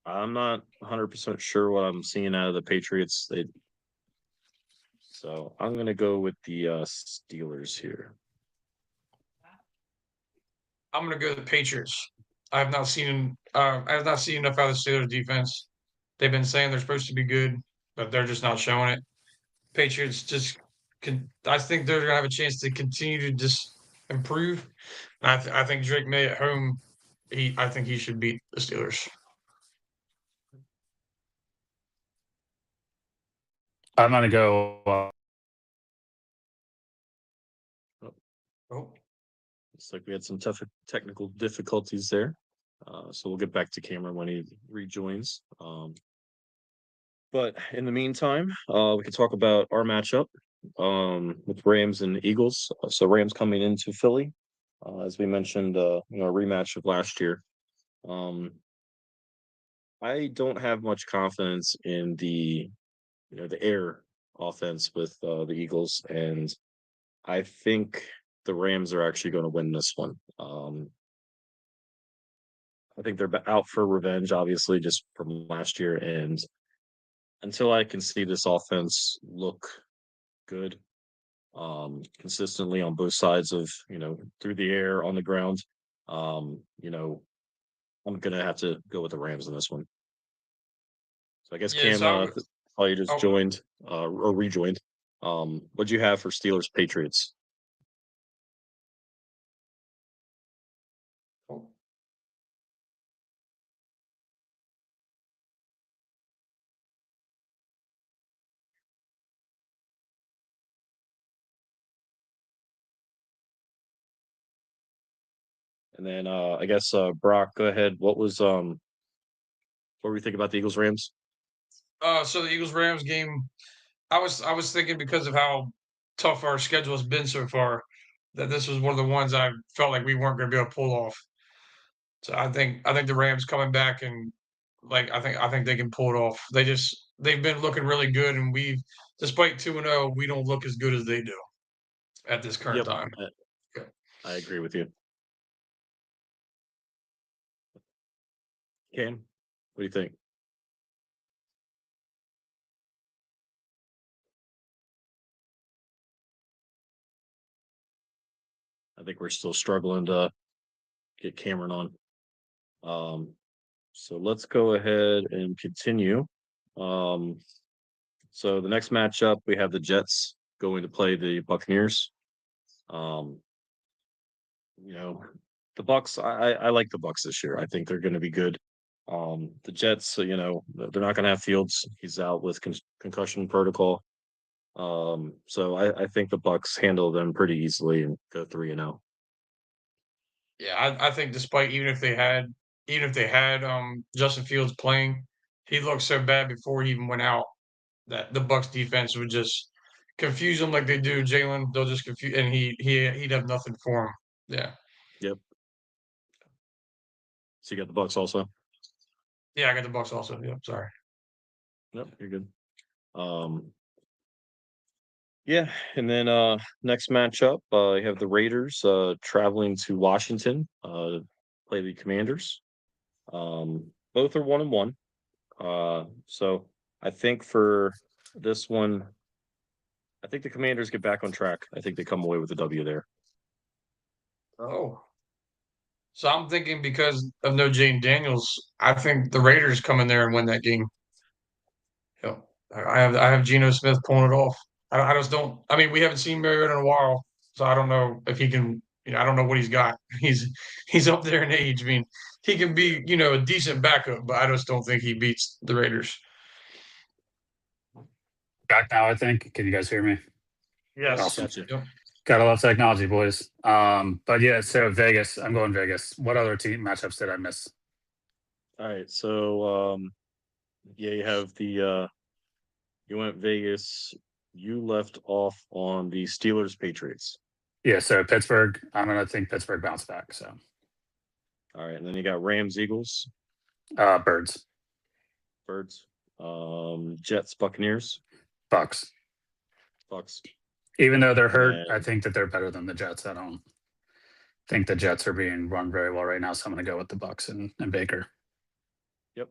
I'm not 100% sure what I'm seeing out of the Patriots. So I'm going to go with the Steelers here. I'm going to go with the Patriots. I have not seen enough out of the Steelers defense. They've been saying they're supposed to be good, but they're just not showing it. Patriots I think they're going to have a chance to continue to just improve. I think Drake May at home, I think he should beat the Steelers. I'm going to go. Looks like we had some tough technical difficulties there. So we'll get back to Cameron when he rejoins. But in the meantime, we can talk about our matchup with Rams and Eagles. So Rams coming into Philly, as we mentioned, a rematch of last year. I don't have much confidence in the air offense with the Eagles, and I think the Rams are actually going to win this one. I think they're out for revenge, obviously, just from last year, and until I can see this offense look good consistently on both sides of through the air, on the ground, I'm gonna have to go with the Rams in this one. So I guess Cam, you just joined or rejoined. What'd you have for Steelers Patriots? And then I guess Brock, go ahead. What were you thinking about the Eagles Rams? So the Eagles Rams game, I was thinking because of how tough our schedule has been so far, that this was one of the ones I felt like we weren't going to be able to pull off. So I think the Rams coming back, and I think they can pull it off. They've been looking really good, and despite 2-0, we don't look as good as they do at this current time. I agree with you. Cam, what do you think? I think we're still struggling to get Cameron on. So let's go ahead and continue. So the next matchup, we have the Jets going to play the Buccaneers. The Bucks, I like the Bucks this year. I think they're going to be good. The Jets, they're not going to have Fields. He's out with concussion protocol. So I think the Bucks handle them pretty easily and go 3-0. Yeah, I think despite even if they had Justin Fields playing, he looked so bad before he even went out that the Bucks defense would just confuse him like they do Jalen. They'll just confuse, and he'd have nothing for him. Yeah. Yep. So you got the Bucks also? Yeah, I got the Bucks also. Yep. Sorry. Yep, you're good. Yeah, and then next matchup, you have the Raiders traveling to Washington play the Commanders. Both are 1-1. So I think for this one, I think the Commanders get back on track. I think they come away with a W there. Oh. So I'm thinking because of no Jane Daniels, I think the Raiders come in there and win that game. Yeah, I have Geno Smith pulling it off. I just don't. I mean, we haven't seen Mariota in a while, so I don't know if he can. I don't know what he's got. He's up there in age. I mean, he can be a decent backup, but I just don't think he beats the Raiders. Back now, I think. Can you guys hear me? Yes. Awesome. Gotcha. Yep. Gotta love technology, boys. But yeah, so Vegas. I'm going Vegas. What other team matchups did I miss? All right, so yeah, you have the you went Vegas. You left off on the Steelers Patriots. Yeah, so Pittsburgh, I'm gonna think Pittsburgh bounced back. So All right, and then you got Rams Eagles, Birds, Birds, Jets Buccaneers, Bucks. Bucks, Even though they're and hurt, I then think that they're better than the Jets. I don't think the Jets are being run very well right now, so I'm gonna go with the Bucks and Baker. yep.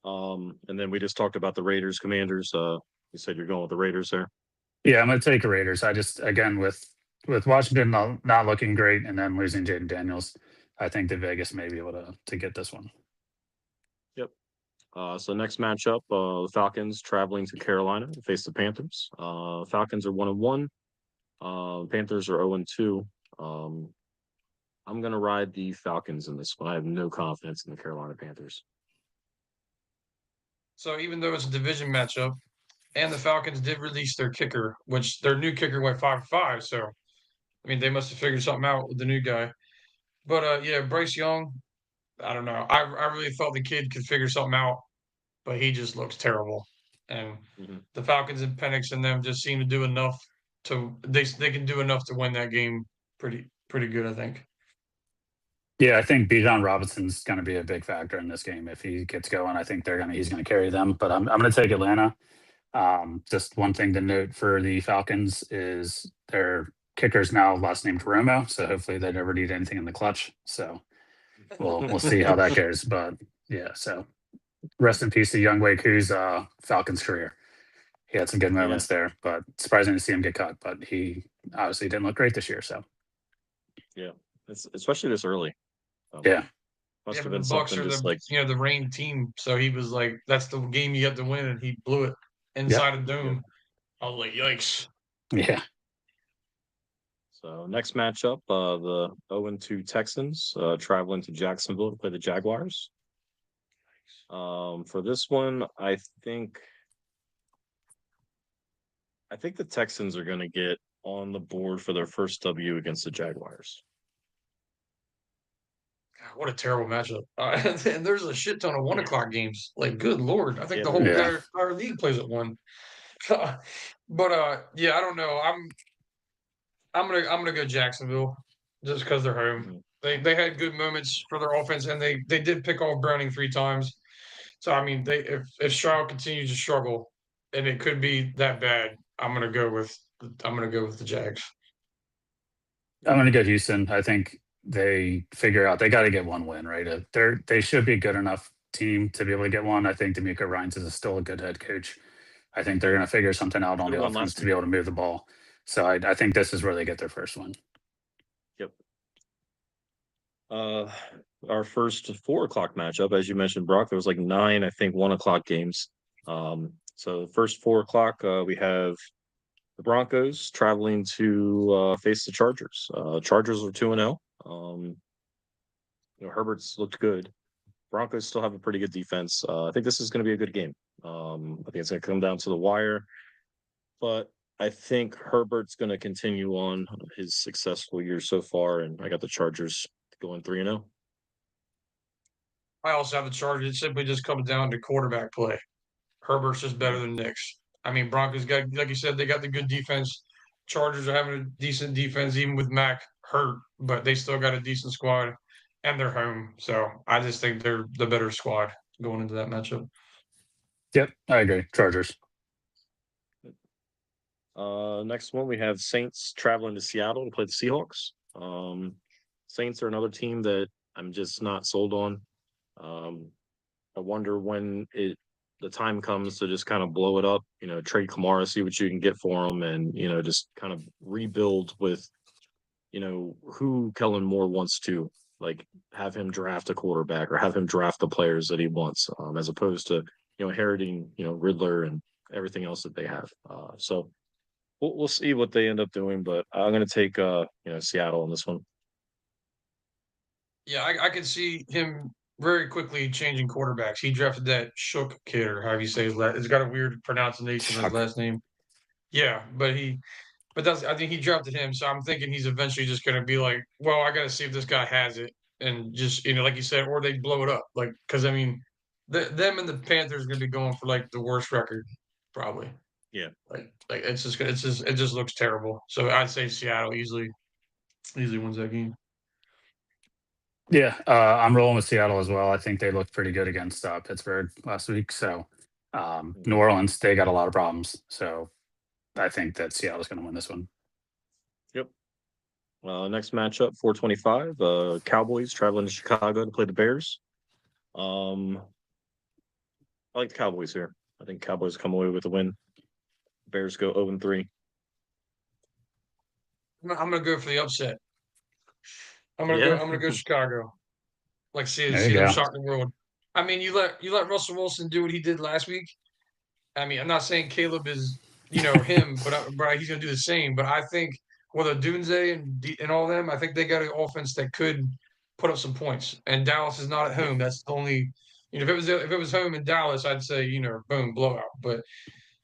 And then we just talked about the Raiders Commanders. You said you're going with the Raiders there. Yeah, I'm gonna take the Raiders. I just again with Washington not looking great and then losing Jaden Daniels, I think that Vegas may be able to get this one. Yep. So next matchup, the Falcons traveling to Carolina to face the Panthers. Falcons are 1-1. Panthers are 0-2. I'm gonna ride the Falcons in this one. I have no confidence in the Carolina Panthers. So even though it's a division matchup, and the Falcons did release their kicker, which their new kicker went 5-5. So I mean, they must have figured something out with the new guy. But yeah, Bryce Young, I don't know. I really thought the kid could figure something out, but he just looks terrible. And Mhm. the Falcons and Penix and them just seem to do enough to they can do enough to win that game pretty good, I think. Yeah, I think Bijan Robinson's going to be a big factor in this game. If he gets going, I think he's going to carry them. But I'm going to take Atlanta. Just one thing to note for the Falcons is their kicker's now last named Romo, so hopefully they never need anything in the clutch. So we'll see how that goes. But yeah, so rest in peace to Young Wei Koo's Falcons career. He had some good moments there, but surprising to see him get cut. But he obviously didn't look great this year. So Yeah, especially this early. yeah, Must Yeah, have but been the Bucks something are just the like the reign team, so he was like, "That's the game you have to win," and he blew it inside a dome. I was like, "Yikes!" yeah. so. Next matchup, the 0-2 Texans traveling to Jacksonville to play the Jaguars. For this one, I think the Texans are going to get on the board for their first W against the Jaguars. God, what a terrible matchup! And there's a shit ton of 1 o'clock games. Like, good lord, I think the there whole is. Yeah. entire league plays at 1. But yeah, I don't know. I'm gonna go Jacksonville just because they're home. Mhm. They had good moments for their offense, and they did pick off Browning 3 times. So I mean, they if Stroud continues to struggle, and it could be that bad, I'm gonna go with the Jags. I'm going to go Houston. I think they figure out they got to get one win, right? They should be a good enough team to be able to get one. I think D'Amico Ryans is still a good head coach. I think they're going to figure something out on They the won offense last to be able to move the ball. So I think this is where they get their first one. Yep. Our first 4 o'clock matchup, as you mentioned, Brock, there was like 9, I think, 1 o'clock games. So the first 4 o'clock, we have the Broncos traveling to face the Chargers. Chargers are 2-0. Herbert's looked good. Broncos still have a pretty good defense. I think this is going to be a good game. I think it's going to come down to the wire, but I think Herbert's going to continue on his successful year so far, and I got the Chargers going 3-0. I also have the Chargers. It simply just comes down to quarterback play. Herbert's just better than Nick's. I mean, Broncos got, like you said, they got the good defense. Chargers are having a decent defense, even with Mac hurt, but they still got a decent squad, and they're home. So I just think they're the better squad going into that matchup. Yep, I agree. Chargers. Next one we have Saints traveling to Seattle to play the Seahawks. Saints are another team that I'm just not sold on. I wonder when the time comes to just kind of blow it up, trade Kamara, see what you can get for him, and just kind of rebuild with who Kellen Moore wants to like have him draft a quarterback or have him draft the players that he wants, as opposed to inheriting Riddler and everything else that they have. So we'll see what they end up doing, but I'm going to take Seattle on this one. Yeah, I could see him very quickly changing quarterbacks. He drafted that Shook kid, or however you say his last. It's got a weird pronunciation of his last name. Yeah, but I think he drafted him, so I'm thinking he's eventually just going to be like, well, I got to see if this guy has it, and just like you said, or they blow it up. Like because I mean, them and the Panthers are gonna be going for like the worst record probably. Yeah. Like it just looks terrible. So I'd say Seattle easily wins that game. Yeah, I'm rolling with Seattle as well. I think they looked pretty good against Pittsburgh last week. So New Orleans, they got a lot of problems. So I think that Seattle's going to win this one. Yep. Next matchup, 425. Cowboys traveling to Chicago to play the Bears. I like the Cowboys here. I think Cowboys come away with a win. Bears go 0-3. I'm gonna go for the upset. I'm gonna go Chicago. Like There see you them go. shock the world. I mean, you let Russell Wilson do what he did last week. I mean, I'm not saying Caleb is him, but he's gonna do the same. But I think whether Dunze and all them, I think they got an offense that could put up some points. And Dallas is not at home. That's the only if it was home in Dallas, I'd say boom blowout. But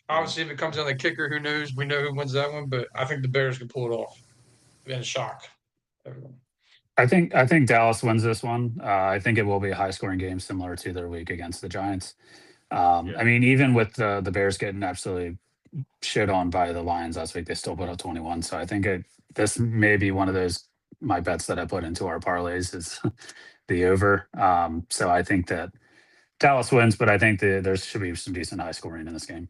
obviously, if it comes down to the kicker, who knows? We know who wins that one. But I think the Bears can pull it off and shock everyone. I think Dallas wins this one. I think it will be a high scoring game similar to their week against the Giants. I mean, even with the Bears getting absolutely shit on by the Lions last week, they still put up 21. So I think this may be one of those my bets that I put into our parlays is the over. So I think that Dallas wins, but I think there should be some decent high scoring in this game.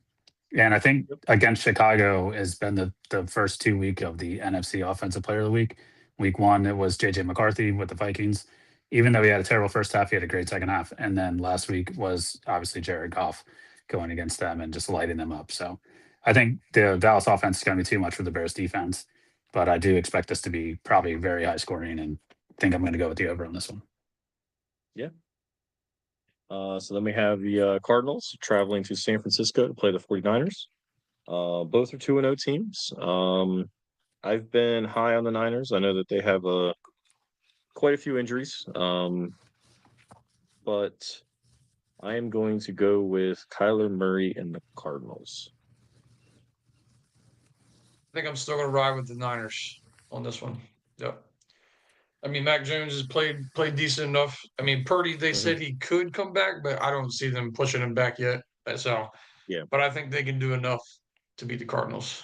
And I think against Chicago has been the first 2 week of the NFC Offensive Player of the Week. Week 1, it was JJ McCarthy with the Vikings. Even though he had a terrible first half, he had a great second half. And then last week was obviously Jared Goff going against them and just lighting them up. So I think the Dallas offense is going to be too much for the Bears defense. But I do expect this to be probably very high scoring and think I'm going to go with the over on this one. Yeah. So then we have the Cardinals traveling to San Francisco to play the 49ers. Both are 2-0 teams. I've been high on the Niners. I know that they have quite a few injuries. But I am going to go with Kyler Murray and the Cardinals. I think I'm still going to ride with the Niners on this one. Yep. I mean, Mac Jones has played decent enough. I mean, Purdy, they said he could come back, but I don't see them pushing him back yet. So, yeah. But I think they can do enough to beat the Cardinals.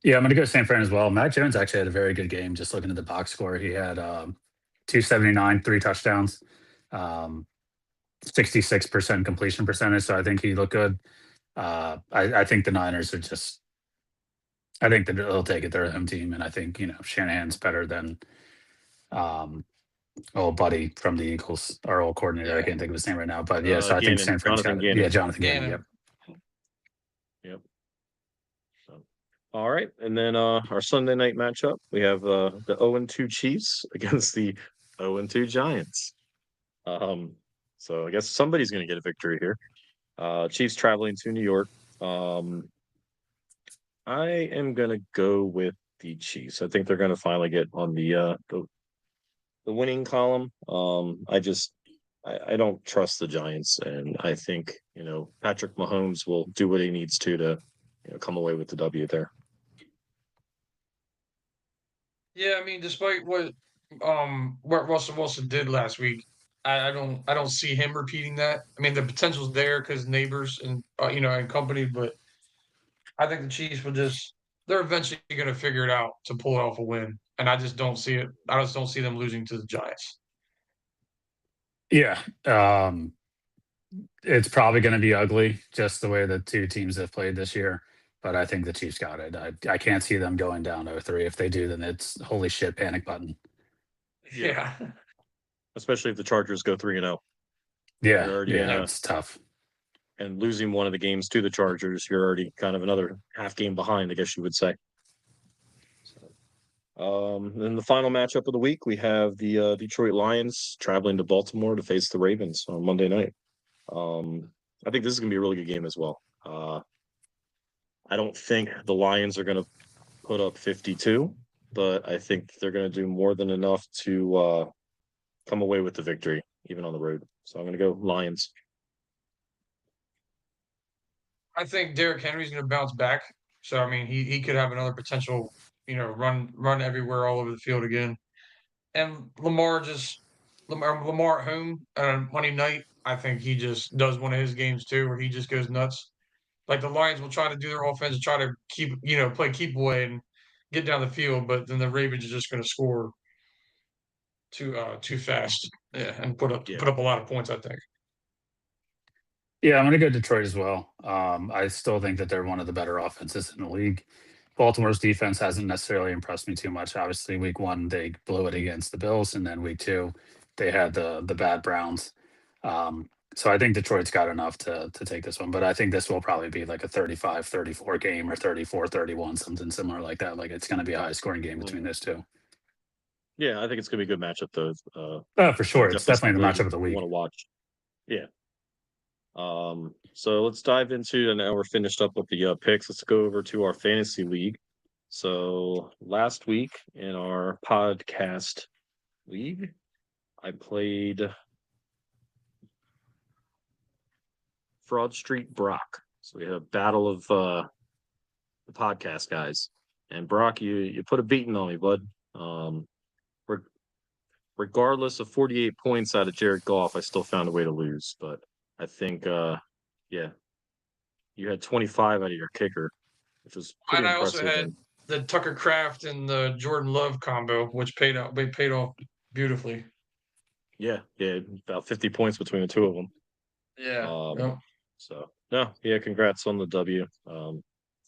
Yeah, I'm going to go San Fran as well. Mac Jones actually had a very good game. Just looking at the box score, he had 279, 3 touchdowns, 66% completion percentage. So I think he looked good. I think the Niners are just. I think that they'll take it. They're a home team, and I think Shanahan's better than old buddy from the Eagles, our old coordinator. I can't think of his name right now, but yeah. So I think San Fran's got it. Yeah, Jonathan Gannon. Yep. So, all right, and then our Sunday night matchup, we have the 0-2 Chiefs against the 0-2 Giants. So I guess somebody's going to get a victory here. Chiefs traveling to New York. I am going to go with the Chiefs. I think they're going to finally get on the winning column. I don't trust the Giants, and I think Patrick Mahomes will do what he needs to come away with the W there. Yeah, I mean, despite what Russell Wilson did last week, I don't see him repeating that. I mean, the potential's there because neighbors and and company, but I think the Chiefs they're eventually going to figure it out to pull off a win, and I just don't see it. I just don't see them losing to the Giants. Yeah, it's probably going to be ugly, just the way the two teams have played this year. But I think the Chiefs got it. I can't see them going down 0-3. If they do, then it's holy shit, panic button. Yeah. Especially if the Chargers go 3-0. Yeah, it's tough. And losing one of the games to the Chargers, you're already kind of another half game behind, I guess you would say. Then the final matchup of the week, we have the Detroit Lions traveling to Baltimore to face the Ravens on Monday night. I think this is going to be a really good game as well. I don't think the Lions are going to put up 52, but I think they're going to do more than enough to come away with the victory, even on the road. So I'm going to go Lions. I think Derrick Henry's going to bounce back. So I mean, he could have another potential, run everywhere all over the field again. And Lamar at home on Monday night, I think he just does one of his games too, where he just goes nuts. Like the Lions will try to do their offense and try to play keep away and get down the field, but then the Ravens are just going to score too fast, and put up a lot of points, I think. Yeah, I'm going to go Detroit as well. I still think that they're one of the better offenses in the league. Baltimore's defense hasn't necessarily impressed me too much. Obviously, week 1 they blew it against the Bills, and then week 2 they had the bad Browns. So I think Detroit's got enough to take this one, but I think this will probably be like a 35-34 game or 34-31, something similar like that. Like it's going to be a high scoring game between those two. Yeah, I think it's gonna be a good matchup though. Oh, for sure, it's definitely the matchup of the week. Want to watch? Yeah. So let's dive into, and now we're finished up with the picks. Let's go over to our fantasy league. So last week in our podcast league, I played Fraud Street Brock. So we had a battle of the podcast guys. And Brock, you put a beating on me, bud. Regardless of 48 points out of Jared Goff, I still found a way to lose. But I think yeah, you had 25 out of your kicker, which was pretty And I impressive. also had the Tucker Kraft and the Jordan Love combo, which paid off beautifully. Yeah, about 50 points between the two of them. Yeah. So no, yeah, congrats on the W.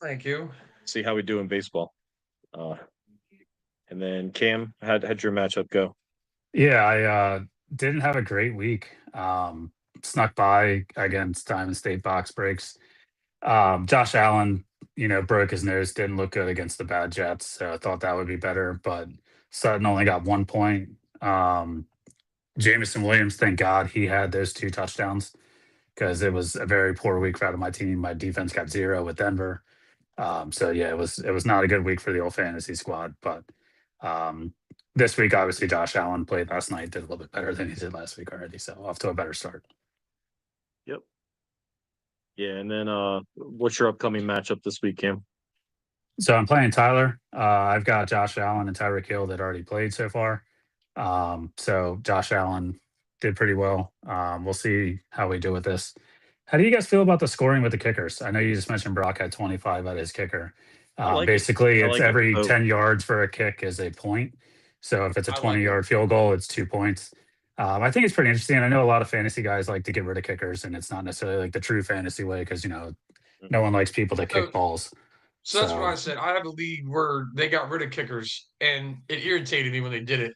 Thank you. See how we do in baseball. And then Cam, how'd your matchup go? Yeah, I didn't have a great week. Snuck by against Diamond State box breaks. Josh Allen, broke his nose, didn't look good against the bad Jets. So I thought that would be better, but Sutton only got 1 point. Jameson Williams, thank God he had those 2 touchdowns because it was a very poor week for out of my team. My defense got 0 with Denver. So yeah, it was not a good week for the old fantasy squad, but this week, obviously, Josh Allen played last night, did a little bit better than he did last week already. So off to a better start. Yep. Yeah, and then what's your upcoming matchup this week, Cam? So I'm playing Tyler. I've got Josh Allen and Tyreek Hill that already played so far. So Josh Allen did pretty well. We'll see how we do with this. How do you guys feel about the scoring with the kickers? I know you just mentioned Brock had 25 at his kicker. Basically, it's every 10 yards for a kick is a point. So if it's a 20-yard field goal, it's 2 points. I think it's pretty interesting. I know a lot of fantasy guys like to get rid of kickers, and it's not necessarily like the true fantasy way because, no one likes people that kick balls. So that's what I said. I have a league where they got rid of kickers, and it irritated me when they did it.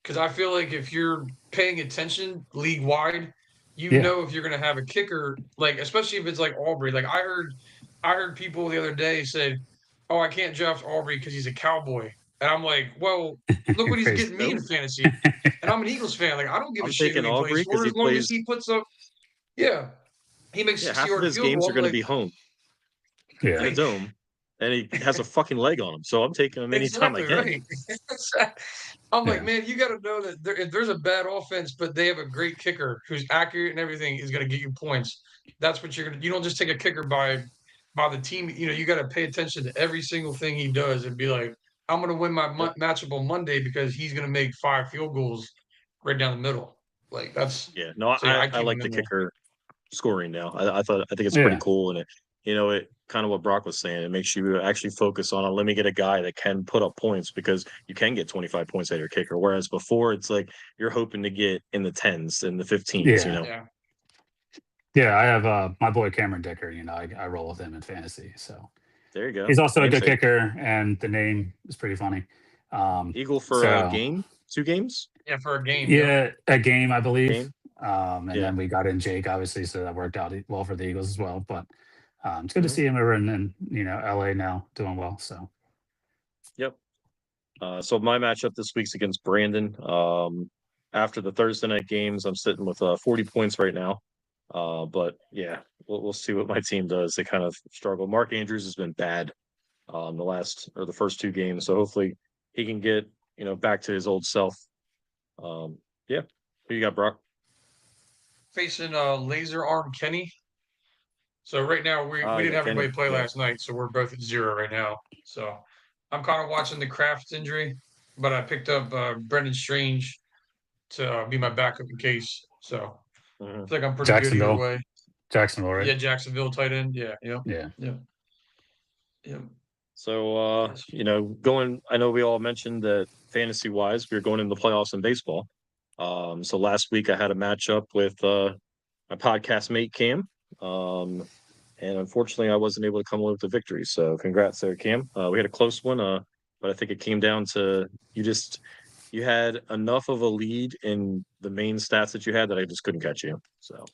Because I feel like if you're paying attention league wide, know if you're going to have a kicker, like especially if it's like Aubrey. Like I heard people the other day said, "Oh, I can't draft Aubrey because he's a Cowboy," and I'm like, "Well, look what he's getting me in fantasy." And I'm an Eagles fan. Like I don't give a shit who he plays for as long as he puts up. Yeah, he makes 60 half of his games are going to be home. Yeah, in a dome. And he has a fucking leg on him, so I'm taking him anytime I can. Right. I'm like, man, you got to know that if there's a bad offense, but they have a great kicker who's accurate and everything, is going to get you points. That's what you're going to. You don't just take a kicker by the team. You got to pay attention to every single thing he does and be like, I'm going to win my matchup on Monday because he's going to make 5 field goals right down the middle. Like that's No, so I like the kicker scoring now. I think it's pretty cool, and it kind of what Brock was saying. It makes you actually focus on, let me get a guy that can put up points because you can get 25 points at your kicker. Whereas before, it's like you're hoping to get in the 10s and the 15s. Yeah, I have my boy Cameron Dicker. I roll with him in fantasy. So there you go. He's also a good kicker, and the name is pretty funny. Eagle for a game, 2 games. Yeah, for a game. Yeah, a game, I believe. And then we got in Jake, obviously, so that worked out well for the Eagles as well. But it's good to see him over in LA now doing well. So, yep. So my matchup this week's against Brandon. After the Thursday night games, I'm sitting with 40 points right now. But yeah, we'll see what my team does. They kind of struggle. Mark Andrews has been bad the first 2 games, so hopefully he can get back to his old self. Yeah, who you got, Brock? Facing Laser Arm Kenny. So right now we didn't have anybody play last night, so we're both at 0 right now. So I'm kind of watching the Kraft injury. but I picked up Brendan Strange to be my backup in case. So I think I'm pretty good either way. Jacksonville, right? Yeah, Jacksonville tight end. Yeah, yeah. So I know we all mentioned that fantasy wise, we are going into the playoffs in baseball. So last week I had a matchup with my podcast mate Cam. And unfortunately I wasn't able to come away with the victory. So congrats there, Cam. We had a close one, but I think it came down to you had enough of a lead in the main stats that you had that I just couldn't catch you. So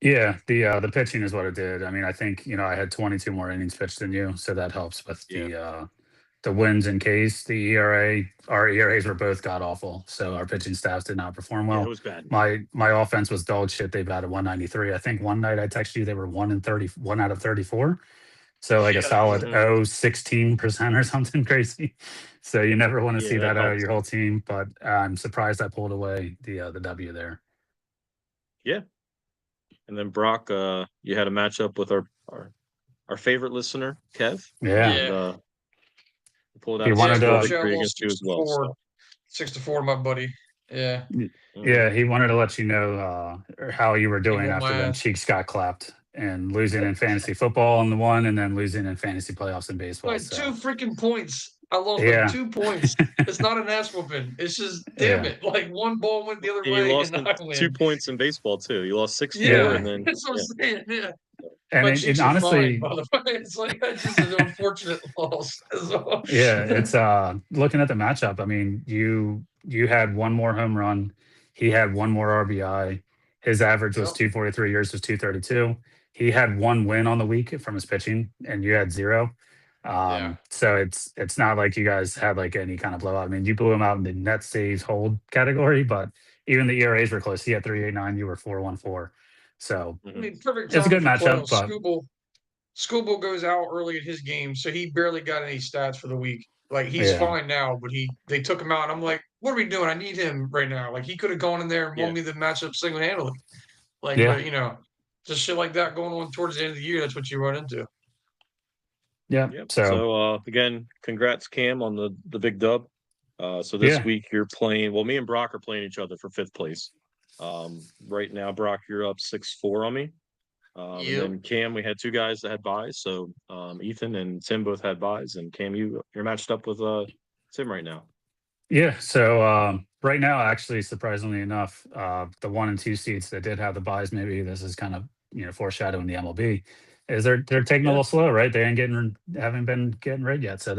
yeah, the pitching is what it did. I mean, I think I had 22 more innings pitched than you, so that helps with the wins in case. The ERA, our ERAs were both god awful, so our pitching staffs did not perform well. Yeah, it was bad. My offense was dog shit. They batted 193. I think one night I texted you they were 1 out of 34. So like a solid 16% or something crazy. So you never want to see that out of your whole team. But I'm surprised I pulled away the W there. Yeah. And then Brock, you had a matchup with our favorite listener, Kev. Yeah. And, pulled out he wanted victory against you as well. So. 6-4, my buddy. Yeah. Yeah, he wanted to let you know how you were doing after them cheeks got clapped and losing in fantasy football in the one and then losing in fantasy playoffs in baseball. Like 2 freaking points. I lost like 2 points. It's not an ass whooping. It's just damn it. Like one ball went the other way. You lost and I win. 2 points in baseball too. You lost 6-4 and then that's what I'm saying. Yeah. And it honestly, fine, by the way, it's like that's just an unfortunate loss. Yeah, it's looking at the matchup. I mean, you had one more home run, he had one more RBI. His average was 243. Yours was 232. He had one win on the week from his pitching, and you had 0. So it's not like you guys had like any kind of blowout. I mean, you blew him out in the net saves hold category, but even the ERAs were close. He had 3.89. You were 4.14. So I mean, perfect time it's a good for matchup. But Skubal goes out early in his game, so he barely got any stats for the week. Like he's fine now, but they took him out. And I'm like, what are we doing? I need him right now. Like he could have gone in there and won me the matchup single handedly. Like, but just shit like that going on towards the end of the year. That's what you run into. Yeah. So again, congrats, Cam, on the big dub. So this week you're playing. Well, me and Brock are playing each other for 5th place. Right now, Brock, you're up 6-4 on me. And then Cam, we had 2 guys that had buys. So Ethan and Tim both had buys, and Cam, you're matched up with Tim right now. Yeah. So right now, actually, surprisingly enough, the 1 and 2 seats that did have the buys, maybe this is kind of foreshadowing the MLB, is they're taking a little slow, right? They haven't been getting rid yet, so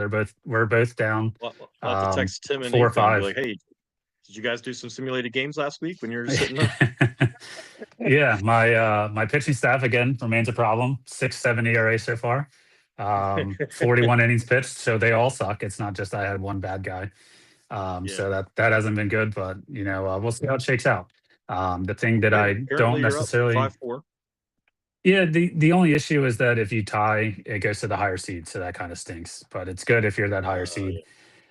we're both down. I'll have to text Tim and 4 or Ethan 5. And be like, hey, did you guys do some simulated games last week when you were sitting there? Yeah, my pitching staff again remains a problem. 6.7 ERA so far, 41 innings pitched, so they all suck. It's not just I had one bad guy. So that hasn't been good, but we'll see how it shakes out. The thing that I don't necessarily 5-4. Yeah, the only issue is that if you tie, it goes to the higher seed, so that kind of stinks. But it's good if you're that higher seed.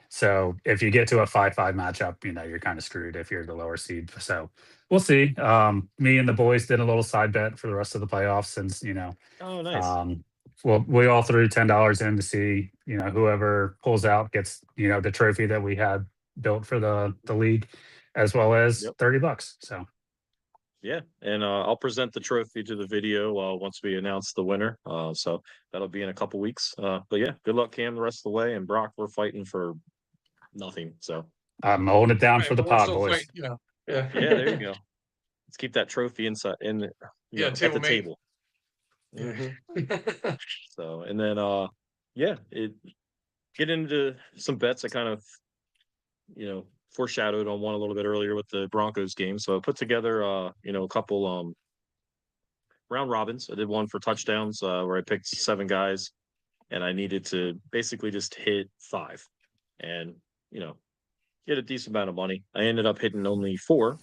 So if you get to a 5-5 matchup, you're kind of screwed if you're the lower seed. So we'll see. Me and the boys did a little side bet for the rest of the playoffs since Oh, nice. Well, we all threw $10 in to see whoever pulls out gets the trophy that we had built for the league, as well as $30. So. Yeah, and I'll present the trophy to the video once we announce the winner. So that'll be in a couple weeks. But yeah, good luck, Cam, the rest of the way. And Brock, we're fighting for nothing. So I'm holding it down for the pod, boys. Yeah, there you go. Let's keep that trophy at the table. Mm-hmm. So and then get into some bets. I kind of foreshadowed on one a little bit earlier with the Broncos game. So I put together a couple round robins. I did one for touchdowns where I picked 7 guys and I needed to basically just hit 5 and get a decent amount of money. I ended up hitting only 4.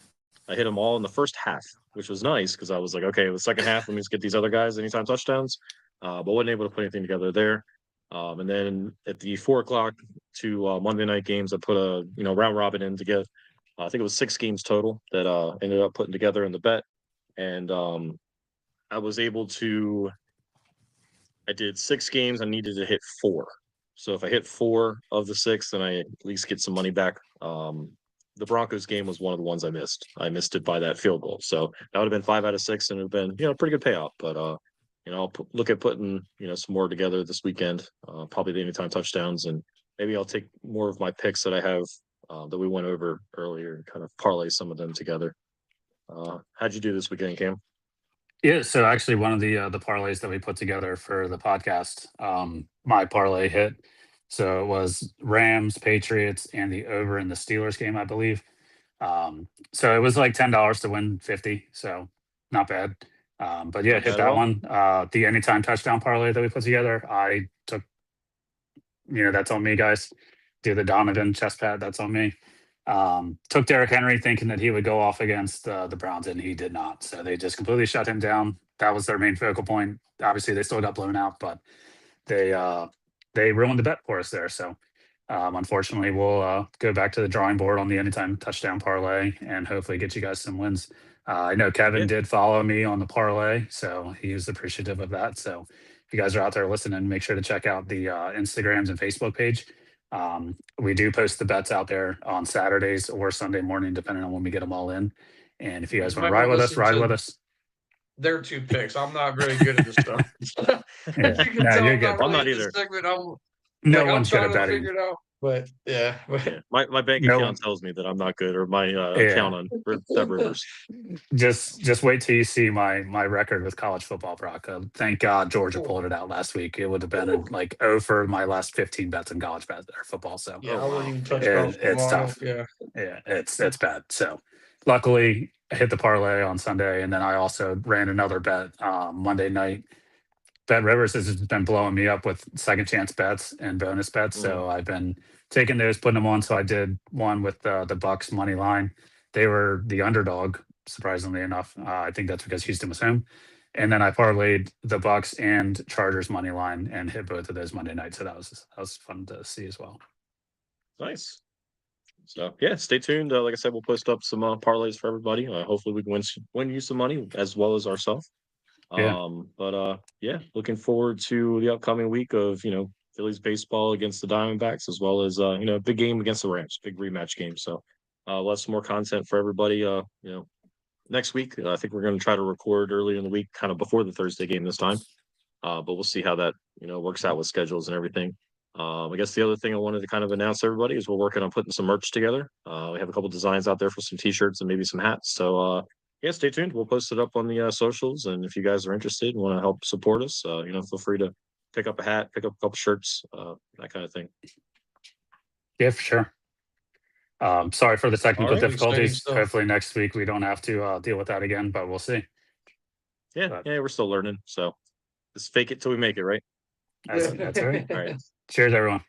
I hit them all in the first half, which was nice because I was like, okay, the second half, let me just get these other guys anytime touchdowns. But wasn't able to put anything together there. And then at the 4 o'clock to Monday night games, I put a round robin in to get I think it was 6 games total that ended up putting together in the bet, and I was able to. I did 6 games. I needed to hit 4, So if I hit 4 of the 6, then I at least get some money back. The Broncos game was one of the ones I missed. I missed it by that field goal. So that would have been 5 out of 6 and it would have been, pretty good payout. But, I'll look at putting, some more together this weekend, probably the anytime touchdowns. And maybe I'll take more of my picks that I have that we went over earlier and kind of parlay some of them together. How'd you do this weekend, Cam? Yeah, so actually one of the parlays that we put together for the podcast, my parlay hit. So it was Rams, Patriots, and the over in the Steelers game, I believe. So it was like $10 to win 50, so not bad. But yeah, Not hit bad at that all. one. The anytime touchdown parlay that we put together, I took, that's on me, guys. Do the Donovan chest pad, that's on me. Took Derrick Henry thinking that he would go off against the Browns, and he did not. So they just completely shut him down. That was their main focal point. Obviously, they still got blown out, but they ruined the bet for us there. So unfortunately, we'll go back to the drawing board on the anytime touchdown parlay and hopefully get you guys some wins. I know Kevin Yeah. did follow me on the parlay, so he was appreciative of that. So if you guys are out there listening, make sure to check out the Instagrams and Facebook page. We do post the bets out there on Saturdays or Sunday morning, depending on when we get them all in. And if you guys want to Might ride wanna with us, listen ride to with us. Their 2 picks. I'm not very good at this stuff. Yeah. You can No, tell you're I'm good. not I'm not really in this either. segment. I'm No like, I'm one's good trying at to betting. figure it out. But yeah. Yeah, my bank No account one- tells me that I'm not good, or my Yeah. account on Bet Rivers. Just wait till you see my record with college football, Brock. Thank God Georgia Cool. pulled it out last week. It would have been like 0 for my last 15 bets in college football. So Yeah, Oh, I wouldn't wow. even touch It- college it's football. tough. Yeah. yeah, it's bad. So luckily I hit the parlay on Sunday, and then I also ran another bet Monday night. Bet Rivers has just been blowing me up with second chance bets and bonus bets. So I've been taking those, putting them on. So I did one with the Bucks money line. They were the underdog, surprisingly enough. I think that's because Houston was home. And then I parlayed the Bucks and Chargers money line and hit both of those Monday nights. So that was fun to see as well. Nice. So yeah, stay tuned. Like I said, we'll post up some parlays for everybody. Hopefully, we can win you some money as well as ourselves. Yeah. But yeah, looking forward to the upcoming week of Phillies baseball against the Diamondbacks, as well as big game against the Rams, big rematch game. So we'll have some more content for everybody. Next week. I think we're going to try to record early in the week, kind of before the Thursday game this time. But we'll see how that works out with schedules and everything. I guess the other thing I wanted to kind of announce to everybody is we're working on putting some merch together. We have a couple designs out there for some t-shirts and maybe some hats. So yeah, stay tuned. We'll post it up on the socials, and if you guys are interested and want to help support us, feel free to pick up a hat, pick up a couple shirts, that kind of thing. Yeah, for sure. Sorry for the technical All right, difficulties. exciting stuff. Hopefully next week we don't have to deal with that again, but we'll see. Yeah, we're still learning. So just fake it till we make it, right? That's right. All right. Cheers, everyone.